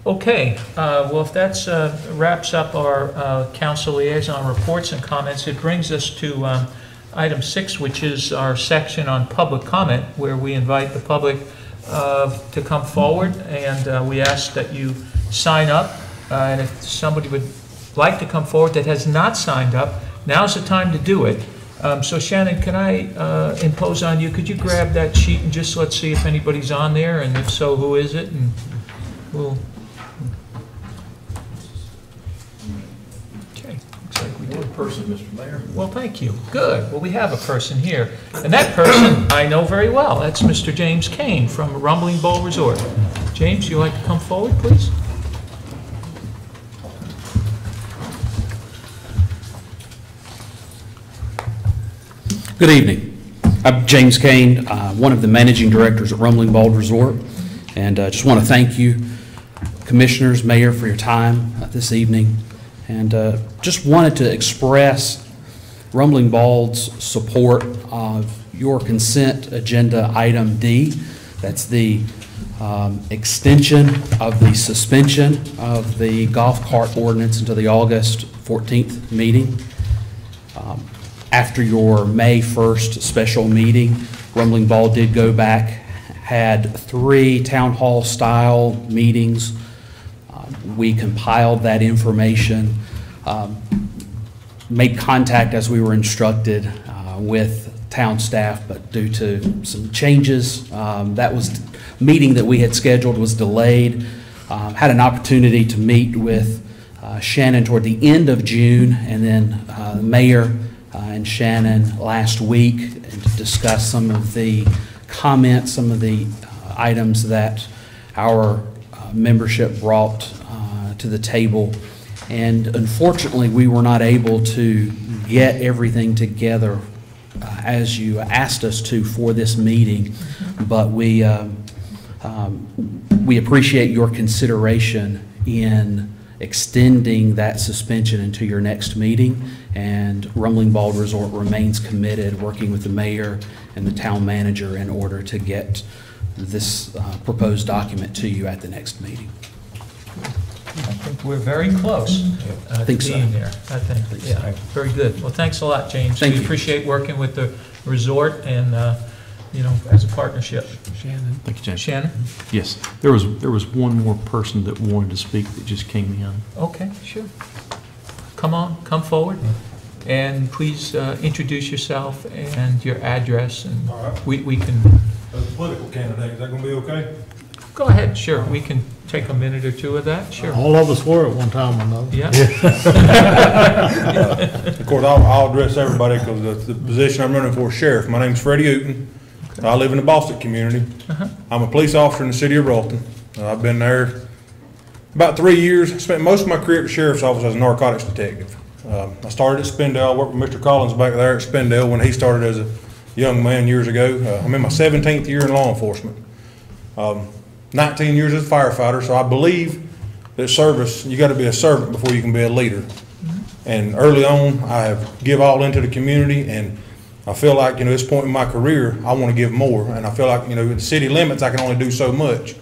Okay, well, if that's wraps up our council liaison reports and comments, it brings us to item 6, which is our section on public comment, where we invite the public to come forward, and we ask that you sign up. And if somebody would like to come forward that has not signed up, now's the time to do it. So Shannon, can I impose on you? Could you grab that sheet and just let's see if anybody's on there, and if so, who is it? And we'll. Okay, looks like we did. person, Mr. Mayor. Well, thank you. Good. Well, we have a person here. And that person I know very well. That's Mr. James Kane from Rumbling Bowl Resort. James, you like to come forward, please? Good evening. I'm James Kane, one of the managing directors at Rumbling Bald Resort, and just want to thank you, Commissioners, Mayor, for your time this evening, and just wanted to express Rumbling Bald's support of your consent agenda item D. That's the extension of the suspension of the golf cart ordinance until the August 14th meeting. After your May 1st special meeting, Rumbling Bald did go back, had 3 town hall style meetings. We compiled that information, made contact as we were instructed with town staff, but due to some changes, that meeting that we had scheduled was delayed. Had an opportunity to meet with Shannon toward the end of June, and then the mayor and Shannon last week, and to discuss some of the comments, some of the items that our membership brought to the table. And unfortunately, we were not able to get everything together as you asked us to for this meeting, but we appreciate your consideration in extending that suspension into your next meeting, and Rumbling Bald Resort remains committed, working with the mayor and the town manager in order to get this proposed document to you at the next meeting. I think we're very close to being there. I think, yeah, very good. Well, thanks a lot, James. Thank we you. Appreciate working with the resort and, you know, as a partnership. Shannon. Thank you, James. Shannon? Yes, there was one more person that wanted to speak that just came in. Okay, sure. Come on, come forward, and please introduce yourself and your address, and All right. we can, As a political candidate, is that gonna be okay? go ahead, sure. We can take a minute or two of that, sure. All of us were at one time or another. Yeah. Of course, I'll address everybody because the position I'm running for is sheriff. My name's Freddie Ooten. I live in the Boston community. I'm a police officer in the city of Broughton. I've been there about 3 years. I spent most of my career at the sheriff's office as a narcotics detective. I started at Spindale. I worked with Mr. Collins back there at Spindale when he started as a young man years ago. I'm in my 17th year in law enforcement. 19 years as a firefighter, so I believe that service, you got to be a servant before you can be a leader. And early on, I have give all into the community, and I feel like, you know, at this point in my career, I want to give more. And I feel like, you know, in city limits, I can only do so much.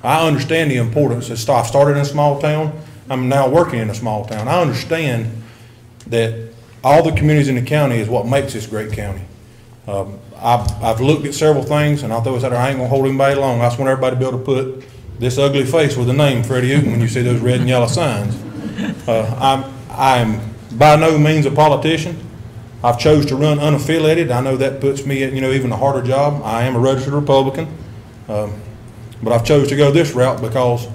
I understand the importance. I started in a small town. I'm now working in a small town. I understand that all the communities in the county is what makes this great county. I've looked at several things, and I thought I ain't gonna hold anybody long. I just want everybody to be able to put this ugly face with a name, Freddie Ooten, when you see those red and yellow signs. I'm by no means a politician. I've chose to run unaffiliated. I know that puts me at, you know, even a harder job. I am a registered Republican, but I've chose to go this route because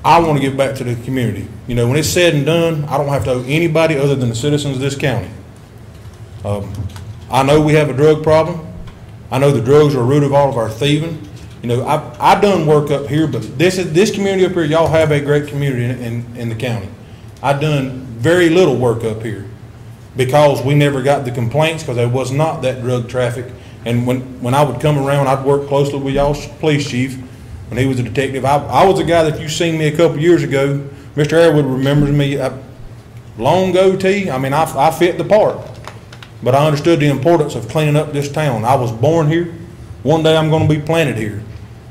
I want to give back to the community. You know, when it's said and done, I don't have to owe anybody other than the citizens of this county. I know we have a drug problem. I know the drugs are the root of all of our thieving. You know, I've done work up here, but this community up here, y'all have a great community in the county. I've done very little work up here because we never got the complaints, because there was not that drug traffic. And when I would come around, I'd work closely with y'all's police chief when he was a detective. I was a guy that, if you seen me a couple years ago, Mr. Airwood remembers me, long goatee. I mean, I fit the part. But I understood the importance of cleaning up this town. I was born here. One day I'm going to be planted here.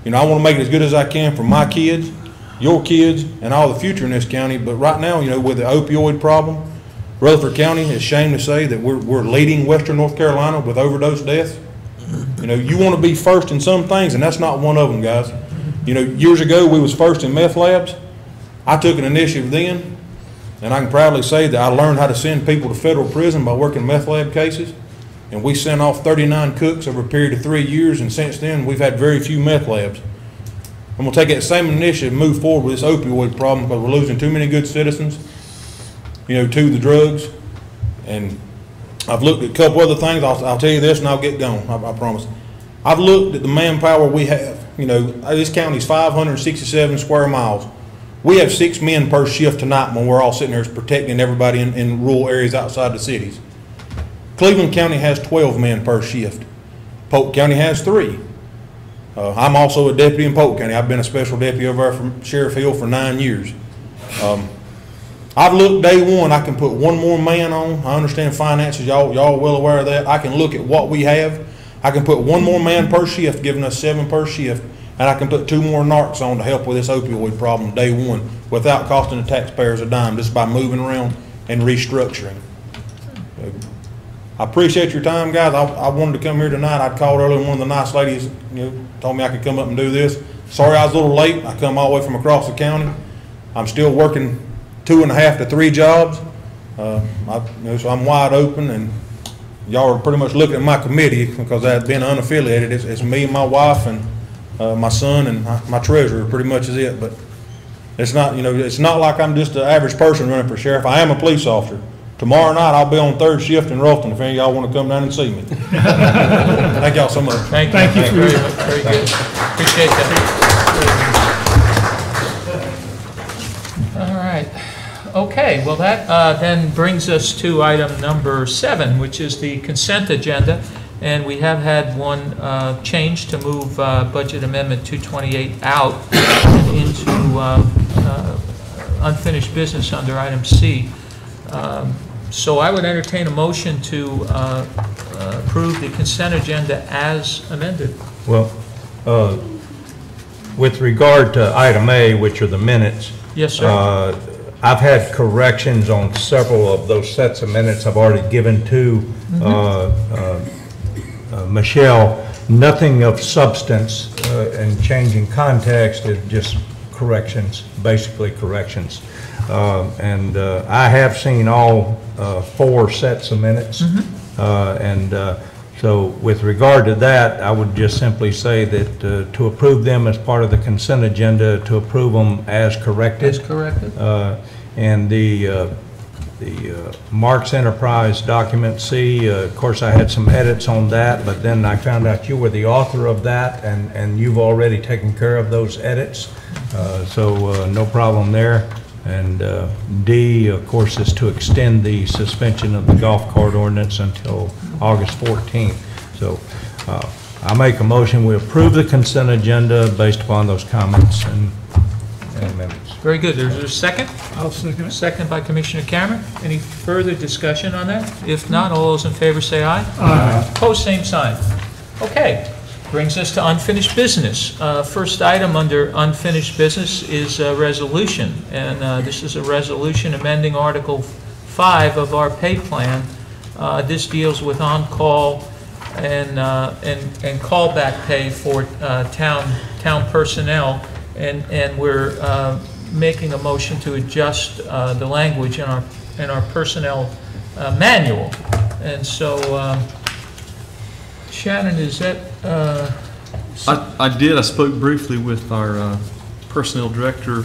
You know, I want to make it as good as I can for my kids, your kids, and all the future in this county. But right now, you know, with the opioid problem, Rutherford County is ashamed to say that we're leading Western North Carolina with overdose deaths. You know, you want to be first in some things, and that's not one of them, guys. You know, years ago we was first in meth labs. I took an initiative then. And I can proudly say that I learned how to send people to federal prison by working meth lab cases. And we sent off 39 cooks over a period of 3 years, and since then we've had very few meth labs. I'm going to take that same initiative and move forward with this opioid problem, because we're losing too many good citizens, you know, to the drugs. And I've looked at a couple other things, I'll tell you this and I'll get going, I promise. I've looked at the manpower we have. You know, this county's 567 square miles. We have 6 men per shift tonight when we're all sitting here protecting everybody in rural areas outside the cities. Cleveland County has 12 men per shift. Polk County has 3. I'm also a deputy in Polk County. I've been a special deputy over there from Sheriff Hill for 9 years. I've looked day one, I can put 1 more man on. I understand finances, y'all well aware of that. I can look at what we have. I can put 1 more man per shift, giving us 7 per shift, and I can put 2 more narcs on to help with this opioid problem day one without costing the taxpayers a dime, just by moving around and restructuring. I appreciate your time, guys. I wanted to come here tonight. I'd called earlier, and one of the nice ladies, told me I could come up and do this. Sorry I was a little late. I come all the way from across the county. I'm still working 2.5 to 3 jobs. So I'm wide open, and y'all are pretty much looking at my committee because I've been unaffiliated. It's me and my wife and my son and my treasurer pretty much is it. But it's not, it's not like I'm just an average person running for sheriff. I am a police officer. Tomorrow night, I'll be on 3rd shift in Ralston if any of y'all want to come down and see me. Thank y'all so much. Thank you very much. Very good. Appreciate that. All right. Okay, well, that then brings us to item number 7, which is the consent agenda. And we have had one change to move Budget Amendment 228 out into unfinished business under item C. So I would entertain a motion to approve the consent agenda as amended. Well, with regard to item A, which are the minutes. Yes, sir. I've had corrections on several of those sets of minutes I've already given to Michelle. Nothing of substance and changing context, just corrections, basically corrections. And I have seen all 4 sets of minutes. So with regard to that, I would just simply say that to approve them as part of the consent agenda, to approve them as corrected. As corrected. And the Marks Enterprise document C, of course I had some edits on that, but then I found out you were the author of that, and you've already taken care of those edits. So no problem there. And D, of course, is to extend the suspension of the golf cart ordinance until August 14th. So I make a motion, we approve the consent agenda based upon those comments and amendments. Very good. Is there a second? I'll second it. Second by Commissioner Cameron. Any further discussion on that? If not, all those in favor say aye. Aye. Opposed, same sign. Okay. Brings us to unfinished business. First item under unfinished business is a resolution, and this is a resolution amending Article 5 of our pay plan. This deals with on-call and callback pay for town personnel, and we're making a motion to adjust the language in our personnel manual. And so, Shannon, is that? I did. I spoke briefly with our personnel director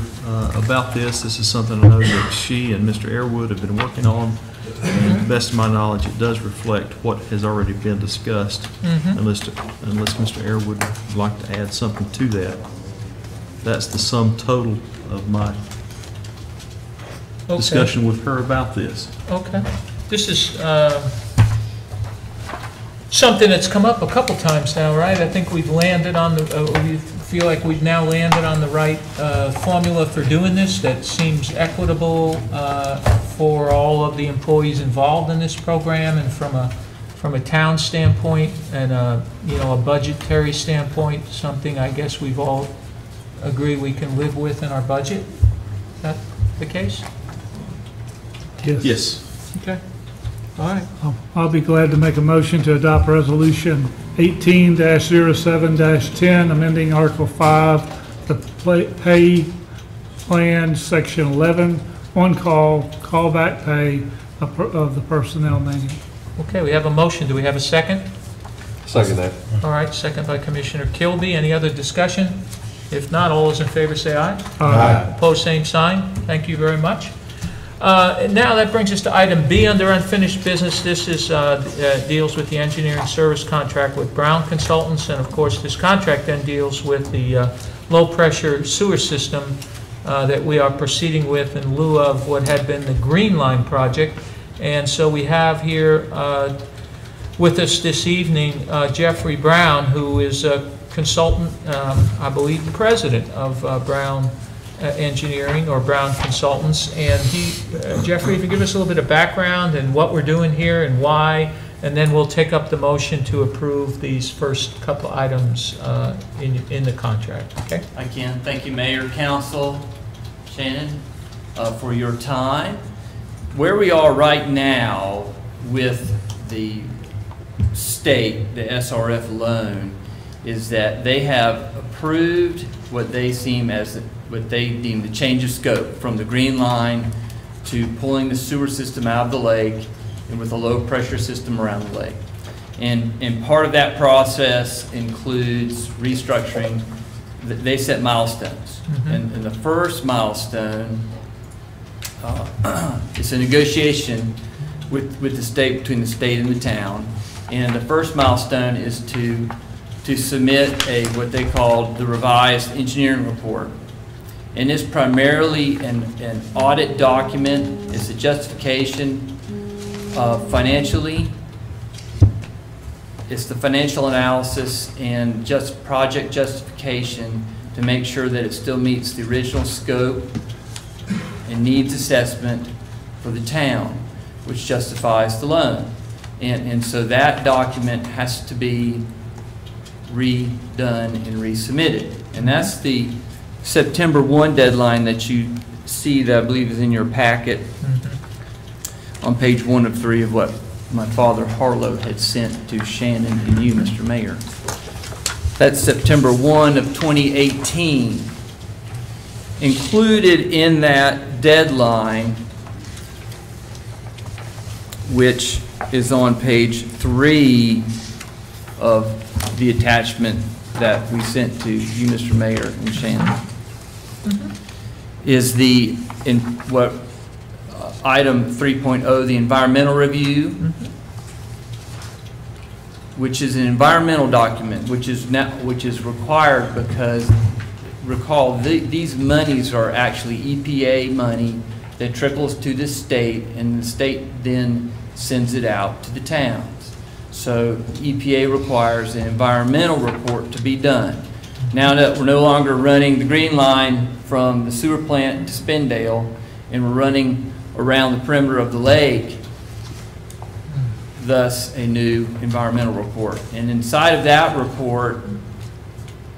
about this. This is something I know that she and Mr. Airwood have been working on. And to the best of my knowledge, it does reflect what has already been discussed, unless Mr. Airwood would like to add something to that. That's the sum total of my discussion with her about this. Okay. This is something that's come up a couple times now, right? I think we've landed on the, we feel like we've now landed on the right formula for doing this that seems equitable for all of the employees involved in this program, and from a town standpoint and a budgetary standpoint, something I guess we've all agreed we can live with in our budget. Is that the case? Yes. Yes. Okay. All right. I'll be glad to make a motion to adopt Resolution 18-07-10, amending Article 5, the pay plan, Section 11, on-call, callback pay of the personnel manual. Okay, we have a motion. Do we have a second? Second that. All right, second by Commissioner Kilby. Any other discussion? If not, all those in favor say aye. Aye. Opposed, same sign. Thank you very much. Now that brings us to item B under unfinished business. This is, deals with the engineering service contract with Brown Consultants, and of course, this contract then deals with the low-pressure sewer system that we are proceeding with in lieu of what had been the Green Line project. And so we have here with us this evening Jeffrey Brown, who is a consultant, I believe the president of Brown Engineering or Brown Consultants. And Jeffrey, if you give us a little bit of background and what we're doing here and why, and then we'll take up the motion to approve these first couple items in the contract, okay? I can. Thank you, Mayor, Council, Shannon, for your time. Where we are right now with the state, the SRF loan, is that they have approved what they deem the change of scope from the Green Line to pulling the sewer system out of the lake and with a low pressure system around the lake. And part of that process includes restructuring. They set milestones. And the first milestone, it's a negotiation with the state, between the state and the town. And the first milestone is to submit what they call the revised engineering report. And it's primarily an audit document. It's a justification financially. It's the financial analysis and just project justification to make sure that it still meets the original scope and needs assessment for the town, which justifies the loan. And so that document has to be redone and resubmitted. And that's the September 1 deadline that you see, that I believe is in your packet on page 1 of 3 of what my father Harlow had sent to Shannon and you, Mr. Mayor. That's September 1 of 2018. Included in that deadline, which is on page 3 of the attachment that we sent to you, Mr. Mayor and Shannon, is item 3.0, the environmental review, which is an environmental document, which is required because, recall, these monies are actually EPA money that trickles to the state, and the state then sends it out to the towns. So EPA requires an environmental report to be done. Now that we're no longer running the Green Line from the sewer plant to Spindale, and we're running around the perimeter of the lake, thus a new environmental report. And inside of that report,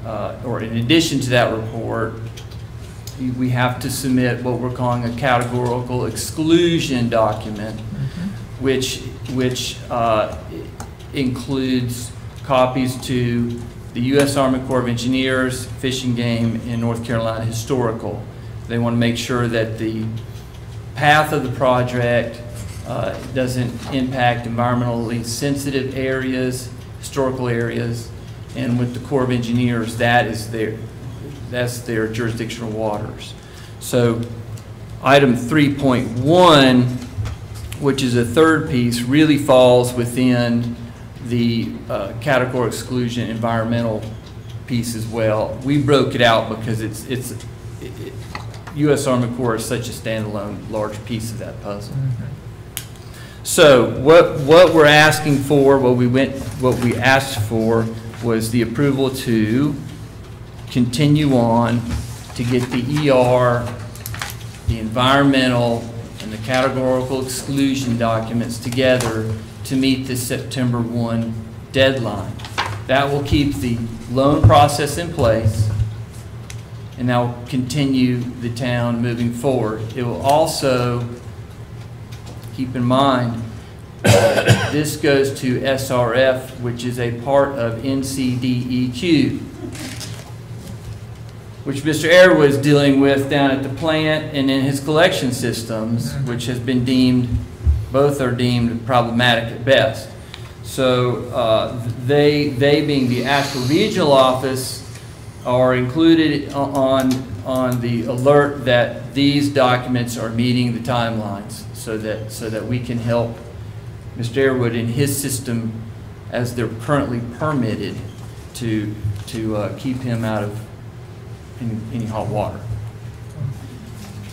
or in addition to that report, we have to submit what we're calling a categorical exclusion document, which includes copies to the U.S. Army Corps of Engineers, Fish and Game, and North Carolina Historical. They want to make sure that the path of the project doesn't impact environmentally sensitive areas, historical areas, and with the Corps of Engineers, that's their jurisdictional waters. So item 3.1, which is a third piece, really falls within the category exclusion environmental piece as well. We broke it out because U.S. Army Corps is such a standalone large piece of that puzzle. So what we're asking for, what we asked for was the approval to continue on to get the ER, the environmental, and the categorical exclusion documents together to meet the September 1 deadline. That will keep the loan process in place, and that will continue the town moving forward. It will also, keep in mind, this goes to SRF, which is a part of NCDEQ, which Mr. Air was dealing with down at the plant and in his collection systems, which has been deemed, both are deemed problematic at best. So they being the Asheville Regional Office, are included on the alert that these documents are meeting the timelines, so that we can help Mr. Airwood in his system, as they're currently permitted, to keep him out of any hot water.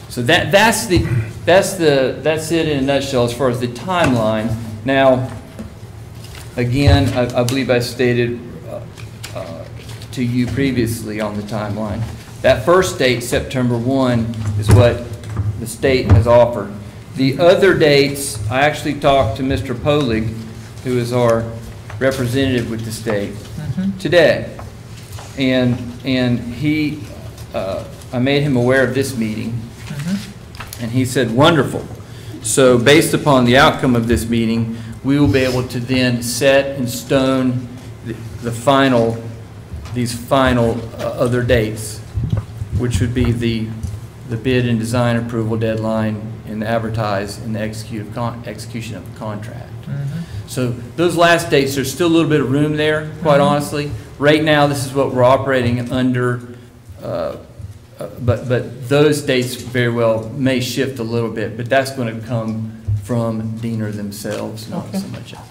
So that's it in a nutshell as far as the timeline. Now, again, I believe I stated to you previously on the timeline. That first date, September 1, is what the state has offered. The other dates, I actually talked to Mr. Polig, who is our representative with the state, today. And he, I made him aware of this meeting, and he said, wonderful. So based upon the outcome of this meeting, we will be able to then set in stone these final other dates, which would be the bid and design approval deadline and the advertise and the execution of the contract. So those last dates, there's still a little bit of room there, quite honestly. Right now, this is what we're operating under, but those dates very well may shift a little bit, but that's going to come from Diener themselves, not so much else.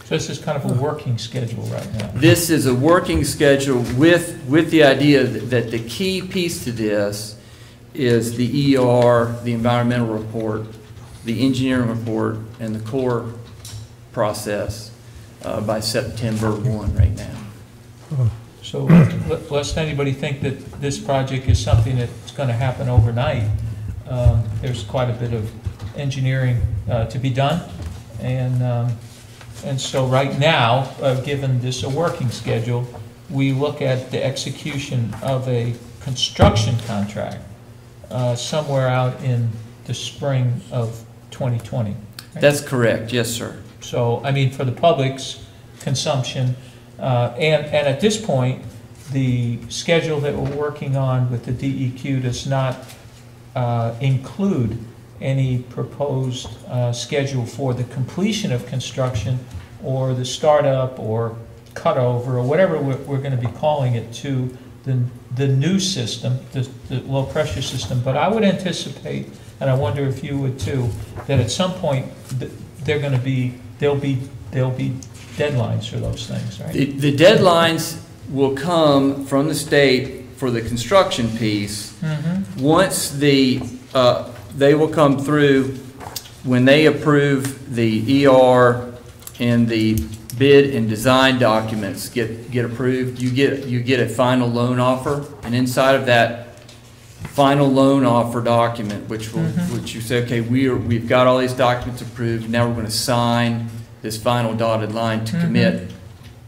So this is kind of a working schedule right now. This is a working schedule with the idea that the key piece to this is the ER, the environmental report, the engineering report, and the core process by September 1 right now. So lest anybody think that this project is something that's going to happen overnight, there's quite a bit of engineering to be done. And so right now, given this a working schedule, we look at the execution of a construction contract somewhere out in the spring of 2020. Right? That's correct, yes, sir. So, I mean, for the public's consumption, and at this point, the schedule that we're working on with the DEQ does not include any proposed schedule for the completion of construction or the startup or cutover or whatever we're going to be calling it to the new system, the low pressure system. But I would anticipate, and I wonder if you would too, that at some point there'll be deadlines for those things, right? The deadlines will come from the state for the construction piece. Once they will come through when they approve the ER and the bid and design documents get approved. You get a final loan offer, and inside of that final loan offer document, which you say, okay, we've got all these documents approved. Now we're going to sign this final dotted line to commit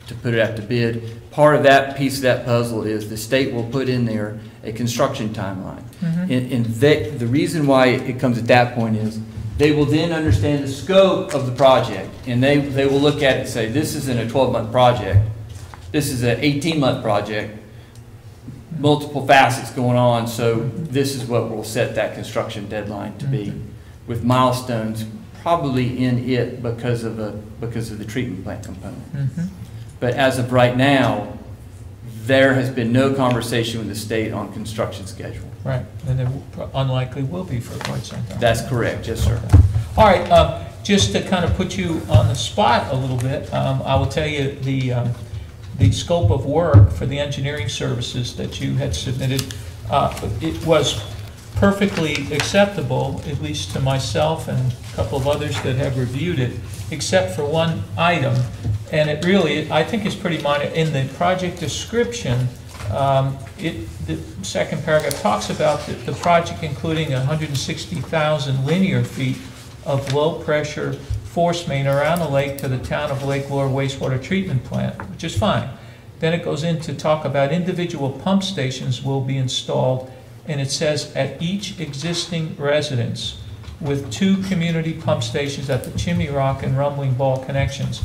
to put it out to bid. Part of that piece of that puzzle is the state will put in there a construction timeline. And the reason why it comes at that point is they will then understand the scope of the project, and they will look at it and say, this isn't a 12-month project. This is an 18-month project, multiple facets going on, so this is what will set that construction deadline to be, with milestones probably in it because of the treatment plant component. But as of right now, there has been no conversation with the state on construction schedule. Right, and there unlikely will be for quite some time. That's correct, yes, sir. All right, just to kind of put you on the spot a little bit, I will tell you the scope of work for the engineering services that you had submitted, it was perfectly acceptable, at least to myself and a couple of others that have reviewed it, except for one item, and it really, I think, is pretty minor. In the project description, the second paragraph talks about the project including 160,000 linear feet of low-pressure force main around the lake to the town of Lake Lure wastewater treatment plant, which is fine. Then it goes in to talk about individual pump stations will be installed, and it says at each existing residence with 2 community pump stations at the Chimney Rock and Rumbling Ball connections.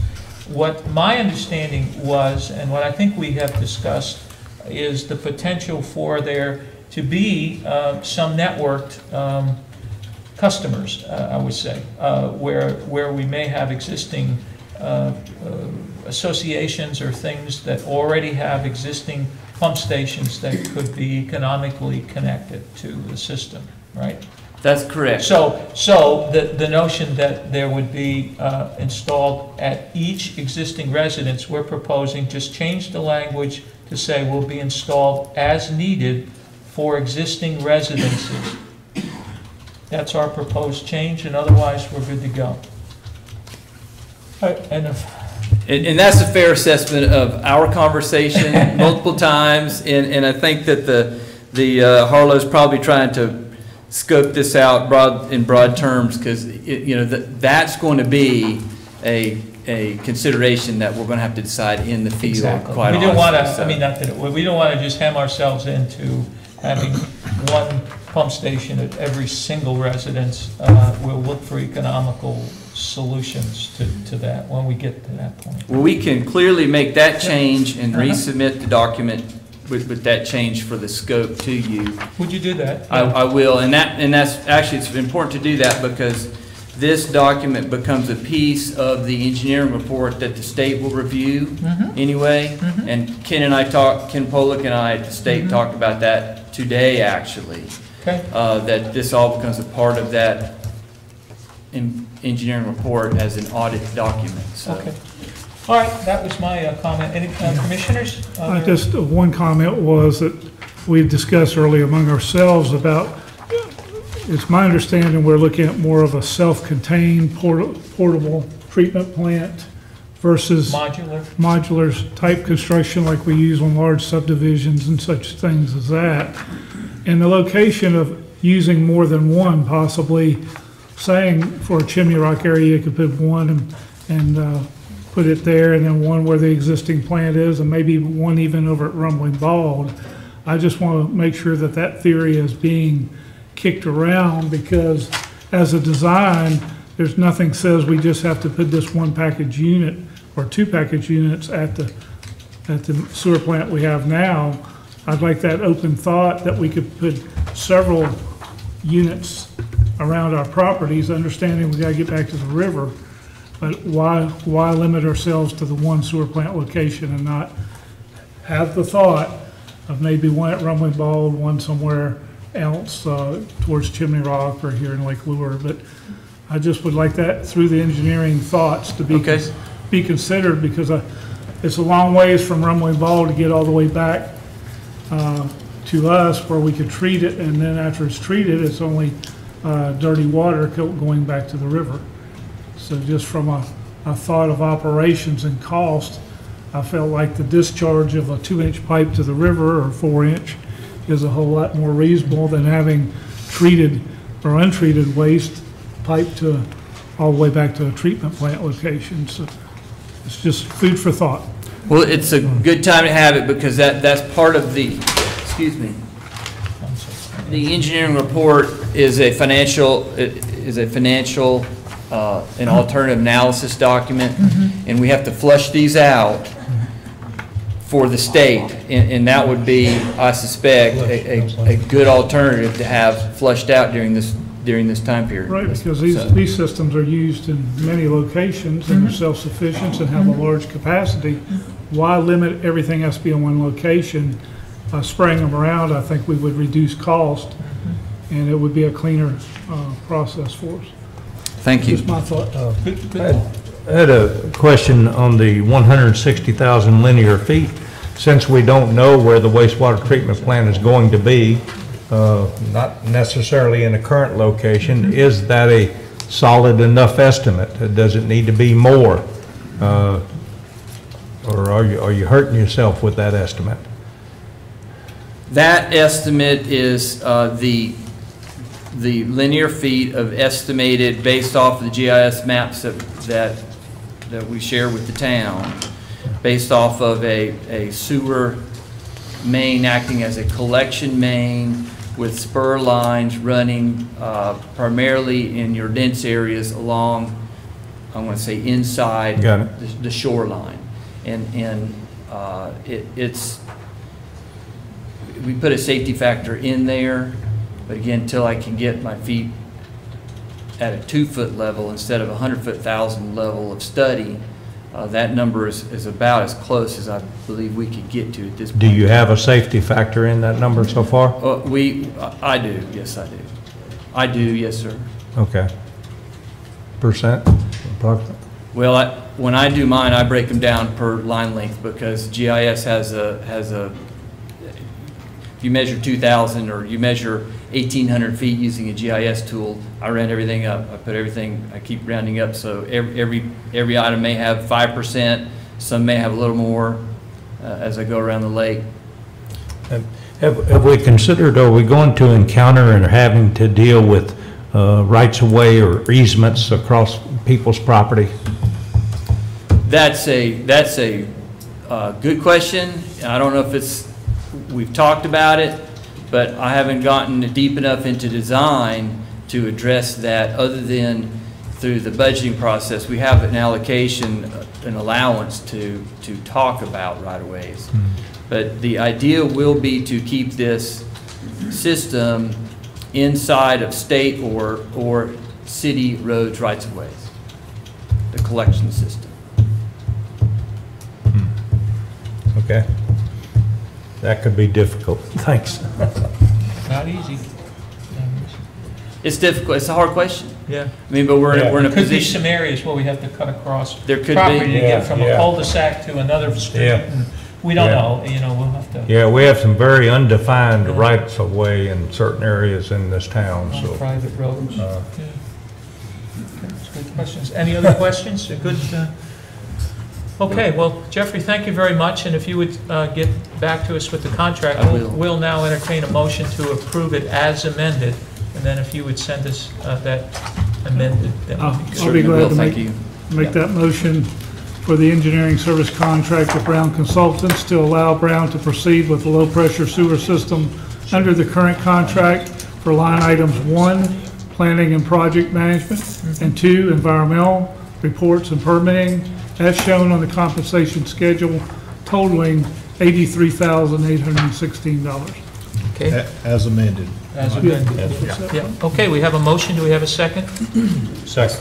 What my understanding was, and what I think we have discussed, is the potential for there to be some networked customers, I would say, where we may have existing associations or things that already have existing pump stations that could be economically connected to the system, right? That's correct. So the notion that there would be installed at each existing residence, we're proposing just change the language to say will be installed as needed for existing residences. That's our proposed change, and otherwise we're good to go. And that's a fair assessment of our conversation multiple times, and I think that the Harlow's probably trying to scope this out in broad terms, because that's going to be a consideration that we're going to have to decide in the field. Exactly. Quite we don't want to. honestly, so. I mean, not that we don't want to just hem ourselves into having one pump station at every single residence. We'll look for economical solutions to that when we get to that point. Well, we can clearly make that change and resubmit the document with that change for the scope to you. Would you do that? I will, and that's actually, it's important to do that because this document becomes a piece of the engineering report that the state will review anyway. And Ken Pollock and I at the state talked about that today, actually. Okay. That this all becomes a part of that engineering report as an audit document. So. Okay. All right, that was my comment. Any commissioners? Just one comment was that we discussed earlier among ourselves about, it's my understanding we're looking at more of a self-contained portable treatment plant versus modular type construction like we use on large subdivisions and such things as that. And the location of using more than one, possibly saying for a Chimney Rock area, you could put one and put it there, and then one where the existing plant is, and maybe one even over at Rumbling Bald. I just want to make sure that that theory is being kicked around, because as a design, there's nothing says we just have to put this one package unit or two package units at the sewer plant we have now. I'd like that open thought that we could put several units around our properties, understanding we gotta get back to the river, but why limit ourselves to the one sewer plant location and not have the thought of maybe one at Rumbling Bald, one somewhere else towards Chimney Rock or here in Lake Lure. But I just would like that through the engineering thoughts to be be considered, because it's a long ways from Rumbling Bald to get all the way back to us where we could treat it, and then after it's treated, it's only dirty water going back to the river. So just from a thought of operations and cost, I felt like the discharge of a 2-inch pipe to the river or 4-inch is a whole lot more reasonable than having treated or untreated waste piped all the way back to a treatment plant location. So it's just food for thought. Well, it's a good time to have it, because that's part of the, the engineering report is a financial, an alternative analysis document, and we have to flush these out for the state, and that would be, I suspect, a good alternative to have flushed out during this time period. Right, because these systems are used in many locations and they're self-sufficient and have a large capacity. Why limit everything has to be in one location? By spraying them around, I think we would reduce cost, and it would be a cleaner process for us. Thank you. Just my thought. I had a question on the 160,000 linear feet. Since we don't know where the wastewater treatment plant is going to be, not necessarily in the current location, is that a solid enough estimate? Does it need to be more? Or are you hurting yourself with that estimate? That estimate is the linear feet of estimated based off the GIS maps that we share with the town, based off of a sewer main acting as a collection main with spur lines running primarily in your dense areas along, I want to say, inside the shoreline. And we put a safety factor in there, but again, until I can get my feet at a 2-foot level instead of a 100-foot thousand level of study, That number is about as close as I believe we could get to at this point. Do you have a safety factor in that number so far? I do, yes, I do. I do, yes, sir. Okay. Percent, approximately? Well, when I do mine, I break them down per line length because GIS has a, if you measure 2,000 or you measure 1,800 feet using a GIS tool, I round everything up. I put everything, I keep rounding up, so every item may have 5%, some may have a little more as I go around the lake. Have we considered, are we going to encounter and having to deal with rights-of-way or easements across people's property? That's a good question. I don't know if we've talked about it, but I haven't gotten deep enough into design to address that other than through the budgeting process. We have an allocation, an allowance to talk about right-of-ways. But the idea will be to keep this system inside of state or city roads rights-of-ways, the collection system. Okay. That could be difficult. Thanks. Not easy. It's difficult. It's a hard question. Yeah. I mean, but we're in a Could be position. some areas where we have to cut across There could be. property to get from a Yeah. cul-de-sac to another street. Yeah. And we don't Yeah. know, we'll have to. Yeah, we have some very undefined rights-of-way in certain areas in this town, On so. private roads. Yeah. Okay, that's good questions. Any other questions? A good, okay, well, Jeffrey, thank you very much, and if you would get back to us with the contract, I will. we'll now entertain a motion to approve it as amended, and then if you would send us that amended, that would be good. I'll be glad to Thank you. make that motion for the engineering service contract with Brown Consultants to allow Brown to proceed with the low-pressure sewer system under the current contract for line items 1, planning and project management, and 2, environmental reports and permitting, as shown on the compensation schedule, totaling $83,816. Okay, As amended. as amended. Yeah, okay, we have a motion, do we have a second? Second.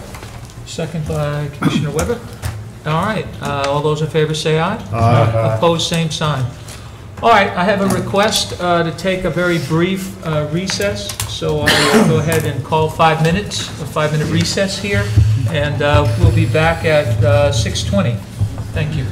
Second by Commissioner Weber. All right, all those in favor say aye. Aye. Opposed, same sign. All right, I have a request to take a very brief recess, so I will go ahead and call 5 minutes, a 5-minute recess here, and we'll be back at 6:20. Thank you.